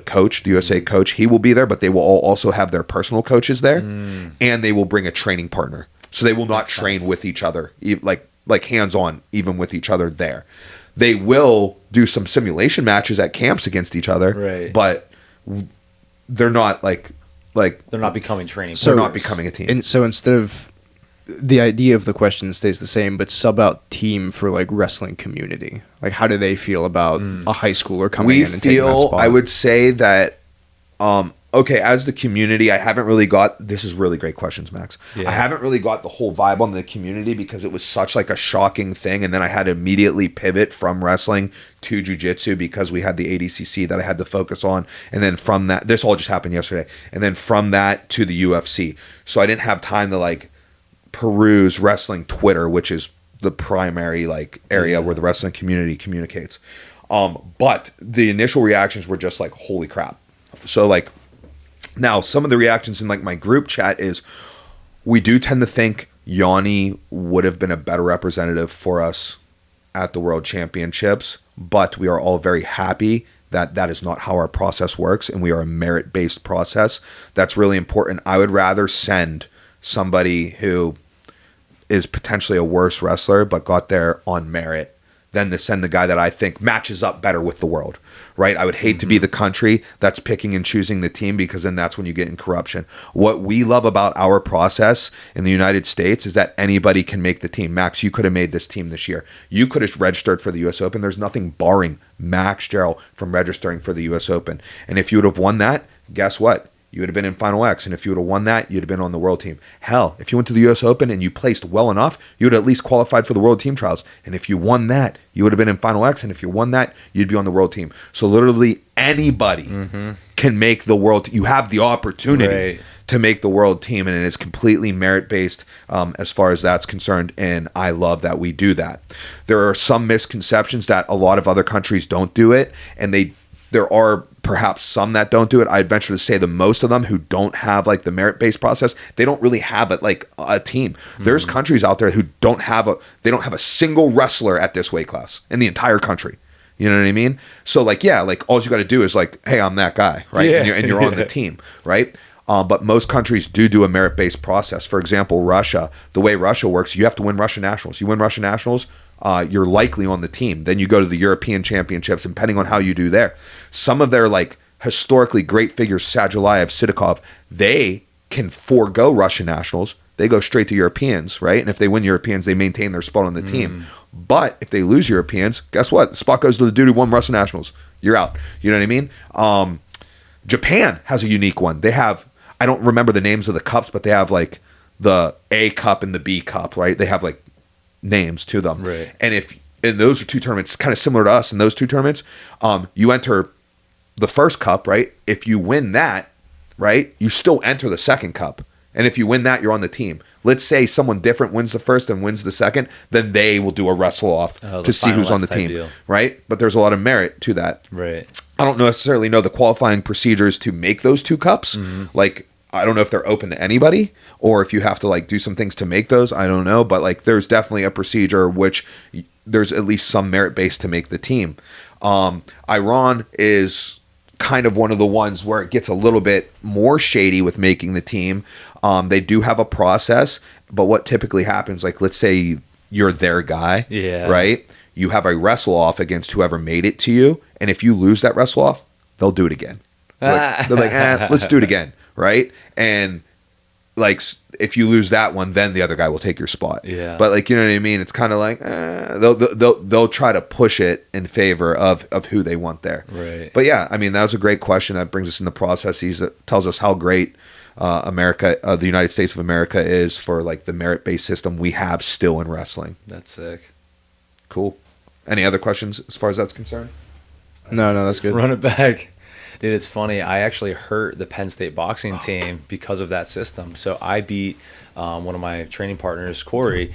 coach, the USA coach, he will be there, but they will all also have their personal coaches there, and they will bring a training partner. So they will not train with each other, like hands-on, even with each other there. They will do some simulation matches at camps against each other, right? But they're not like they're not becoming training. So they're not becoming a team. And so instead of the idea of the question stays the same, but sub out team for like wrestling community. Like, how do they feel about a high schooler coming in and taking that spot? I would say that, okay, as the community, I haven't really got, this is really great questions, Max. Yeah. I haven't really got the whole vibe on the community because it was such like a shocking thing. And then I had to immediately pivot from wrestling to jiu-jitsu because we had the ADCC that I had to focus on. And then from that, this all just happened yesterday. And then from that to the UFC. So I didn't have time to like peruse wrestling Twitter, which is the primary like area where the wrestling community communicates. But the initial reactions were just like, holy crap. So like, now, some of the reactions in like my group chat is we do tend to think Yanni would have been a better representative for us at the World Championships, but we are all very happy that that is not how our process works, and we are a merit-based process. That's really important. I would rather send somebody who is potentially a worse wrestler but got there on merit than to send the guy that I think matches up better with the world, right? I would hate to be the country that's picking and choosing the team because then that's when you get in corruption. What we love about our process in the United States is that anybody can make the team. Max, you could have made this team this year. You could have registered for the U.S. Open. There's nothing barring Max Jarrell from registering for the U.S. Open. And if you would have won that, guess what? You would have been in Final X. And if you would have won that, you'd have been on the world team. Hell, if you went to the U.S. Open and you placed well enough, you would have at least qualified for the world team trials. And if you won that, you would have been in Final X. And if you won that, you'd be on the world team. So literally anybody can make the world. You have the opportunity to make the world team. And it is completely merit-based as far as that's concerned. And I love that we do that. There are some misconceptions that a lot of other countries don't do it. And there are perhaps some that don't do it. I'd venture to say the most of them who don't have like the merit-based process, they don't really have it like a team. There's countries out there who don't have a single wrestler at this weight class in the entire country. You know what I mean? So like, yeah, like all you got to do is like, hey, I'm that guy, right? Yeah. And you're on the team, right? But most countries do a merit-based process. For example, Russia, the way Russia works, you have to win Russian nationals. You win Russian nationals, you're likely on the team. Then you go to the European Championships, and depending on how you do there. Some of their like historically great figures, Sadulayev, Sidikov, they can forego Russian nationals. They go straight to Europeans, right? And if they win Europeans, they maintain their spot on the team. But if they lose Europeans, guess what? The spot goes to the dude who won Russian nationals. You're out. You know what I mean? Japan has a unique one. They have, I don't remember the names of the cups, but they have like the A cup and the B cup, right? They have like names to them. Right. And those are two tournaments, kind of similar to us in those two tournaments, you enter the first cup, right? If you win that, right, you still enter the second cup. And if you win that, you're on the team. Let's say someone different wins the first and wins the second, then they will do a wrestle off to see who's on the team, deal. right? But there's a lot of merit to that. Right. I don't necessarily know the qualifying procedures to make those two cups. Like, I don't know if they're open to anybody or if you have to like do some things to make those. I don't know. But like, there's definitely a procedure which there's at least some merit base to make the team. Iran is kind of one of the ones where it gets a little bit more shady with making the team. They do have a process, but what typically happens, like let's say you're their guy, right? You have a wrestle off against whoever made it to you, and if you lose that wrestle off, they'll do it again. They're like, let's do it again, right? And like if you lose that one, then the other guy will take your spot. Yeah. But like, you know what I mean? It's kind of like they'll try to push it in favor of who they want there. Right. But yeah, I mean that was a great question. That brings us into processes. That tells us how great America, the United States of America, is for like the merit-based system we have still in wrestling. That's sick. Cool. Any other questions as far as that's concerned? No, that's good. Run it back. Dude, it's funny. I actually hurt the Penn State boxing team because of that system. So I beat one of my training partners, Corey,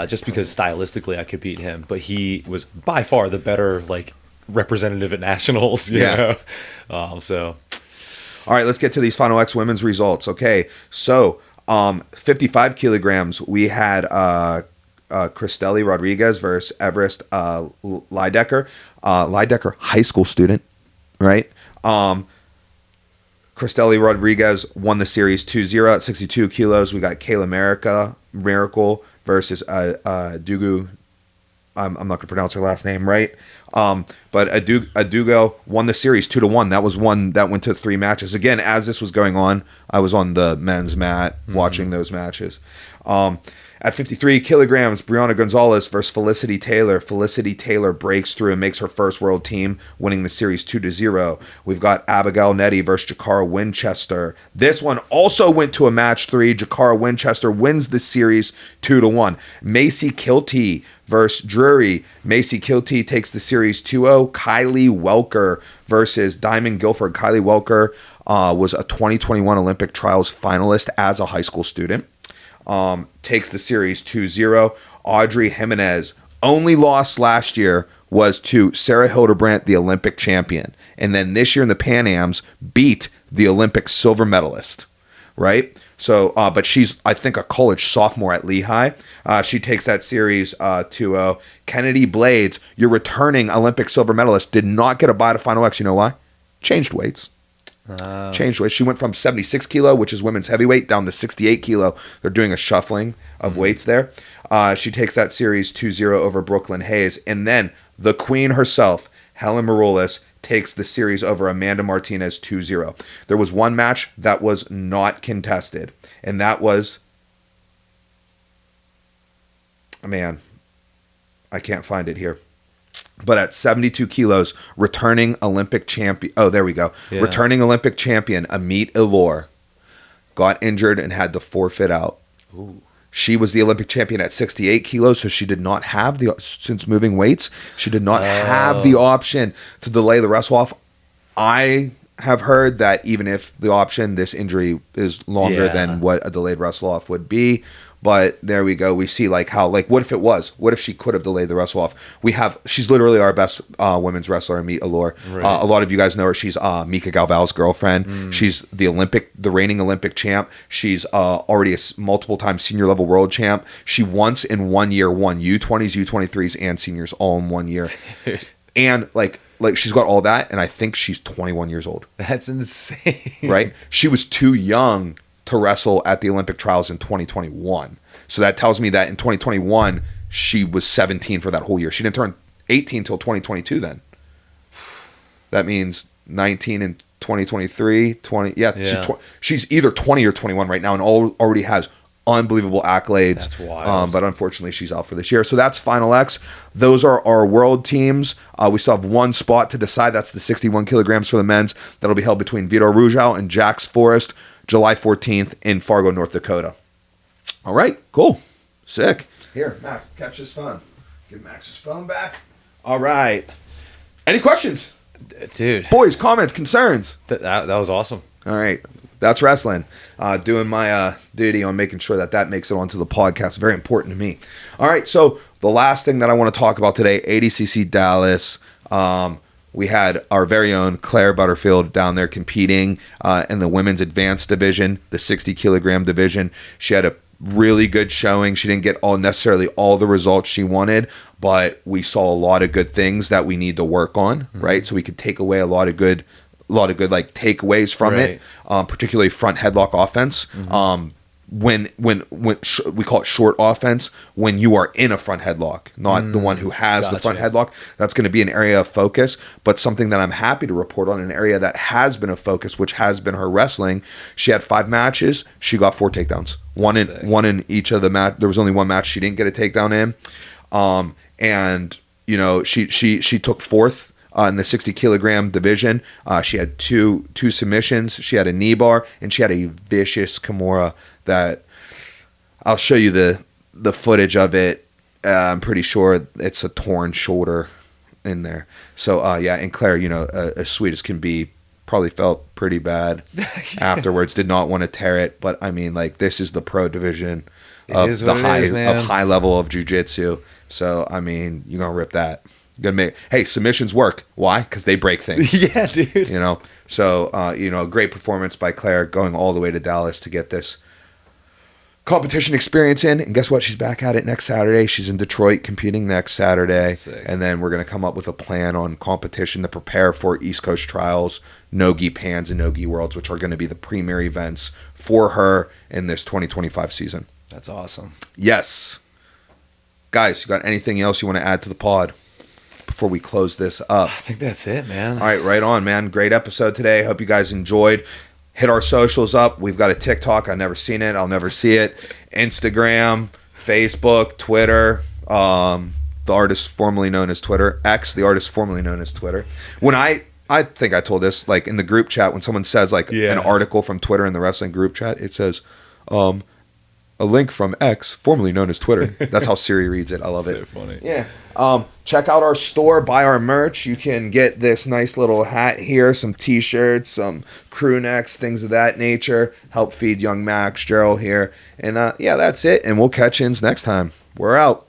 just because stylistically I could beat him. But he was by far the better like representative at nationals. You know? So. All right, let's get to these Final X women's results. Okay, so 55 kilograms, we had Cristelli Rodriguez versus Everest Leidecker. Leidecker, high school student, right? Cristelli Rodriguez won the series 2-0 at 62 kilos. We got Kayla Miracle versus Dugu. I'm not going to pronounce her last name right. But Adugo won the series 2-1. That was one that went to 3 matches. Again, as this was going on, I was on the men's mat watching those matches. At 53 kilograms, Brianna Gonzalez versus Felicity Taylor. Felicity Taylor breaks through and makes her first world team, winning the series 2-0. We've got Abigail Nettie versus Jakara Winchester. This one also went to a match 3. Jakara Winchester wins the series 2-1. Macy Kilty versus Drury. Macy Kilty takes the series 2-0. Kylie Welker versus Diamond Guilford. Kylie Welker was a 2021 Olympic Trials finalist as a high school student. Takes the series 2-0. Audrey Jimenez, only loss last year was to Sarah Hildebrandt, the Olympic champion. And then this year in the Pan Ams, beat the Olympic silver medalist, right? So, but she's, I think, a college sophomore at Lehigh. She takes that series 2-0. Kennedy Blaydes, your returning Olympic silver medalist, did not get a bye to Final X. You know why? Changed weights. Changed weight. She went from 76 kilo, which is women's heavyweight, down to 68 kilo. They're doing a shuffling of weights there. She takes that series 2-0 over Brooklyn Hayes. And then the queen herself, Helen Maroulis, takes the series over Amanda Martinez 2-0. There was one match that was not contested, and that was... Man, I can't find it here. But at 72 kilos, returning Olympic champion... Oh, there we go. Yeah. Returning Olympic champion Amit Ilor got injured and had to forfeit out. Ooh. She was the Olympic champion at 68 kilos, so she did not have the... Since moving weights, she did not have the option to delay the wrestle off. I have heard that even if the option, this injury is longer than what a delayed wrestle off would be. But there we go. We see like how, like, what if it was? What if she could have delayed the wrestle off? She's literally our best women's wrestler, Meet Allure. Right. A lot of you guys know her. She's Mika Galval's girlfriend. She's the reigning Olympic champ. She's already a multiple time senior level world champ. She once in 1 year won U20s, U23s, and seniors all in 1 year. Dude. And like she's got all that, and I think she's 21 years old. That's insane. Right? She was too young to wrestle at the Olympic trials in 2021. So that tells me that in 2021, she was 17 for that whole year. She didn't turn 18 until 2022 then. That means 19 in 2023, 20. Yeah. She's either 20 or 21 right now and already has unbelievable accolades. That's wild. But unfortunately, she's out for this year. So that's Final X. Those are our world teams. We still have one spot to decide. That's the 61 kilograms for the men's. That'll be held between Vitor Rujao and Jax Forrest, July 14th in Fargo, North Dakota. All right, cool. Sick. Here, Max, catch his phone. Give Max his phone back. All right. Any questions? Dude. Boys, comments, concerns? That was awesome. All right. That's wrestling. Doing my duty on making sure that makes it onto the podcast. Very important to me. All right. So the last thing that I want to talk about today, ADCC Dallas. We had our very own Claire Butterfield down there competing in the women's advanced division, the 60 kilogram division. She had a really good showing. She didn't get necessarily all the results she wanted, but we saw a lot of good things that we need to work on, right? So we could take away a lot of good like takeaways from it, particularly front headlock offense. When we call it short offense, when you are in a front headlock, not the one who has the front headlock, that's going to be an area of focus. But something that I'm happy to report on, an area that has been a focus, which has been her wrestling. She had 5 matches. She got 4 takedowns. One in each of the match. There was only one match she didn't get a takedown in. And you know, she took 4th. In the 60 kilogram division. She had two submissions. She had a knee bar, and she had a vicious Kimura that I'll show you the footage of it. I'm pretty sure it's a torn shoulder in there. So yeah, and Claire, you know, as sweet as can be, probably felt pretty bad afterwards. Did not want to tear it, but I mean, like, this is the pro division of high level of jiu-jitsu. So I mean, you're gonna rip that. Hey, submissions work. Why? Because they break things. Yeah, dude. You know, so you know, great performance by Claire, going all the way to Dallas to get this competition experience in. And guess what? She's back at it next Saturday. She's in Detroit competing next Saturday. Sick. And then we're going to come up with a plan on competition to prepare for East Coast Trials, No-Gi Pans, and No-Gi Worlds, which are going to be the premier events for her in this 2025 season. That's awesome. Yes. Guys, you got anything else you want to add to the pod before we close this up? I think that's it, man. All right on, man. Great episode today. Hope you guys enjoyed. Hit our socials up. We've got a TikTok. I've never seen it. I'll never see it. Instagram, Facebook, Twitter. The artist formerly known as Twitter. X, the artist formerly known as Twitter. When I think I told this, like, in the group chat, when someone says, like, an article from Twitter in the wrestling group chat, it says, a link from X, formerly known as Twitter. That's how Siri reads it. I love it. So funny. Yeah. Check out our store, buy our merch. You can get this nice little hat here, some t-shirts, some crew necks, things of that nature. Help feed young Max, Gerald here. And yeah, that's it. And we'll catch you next time. We're out.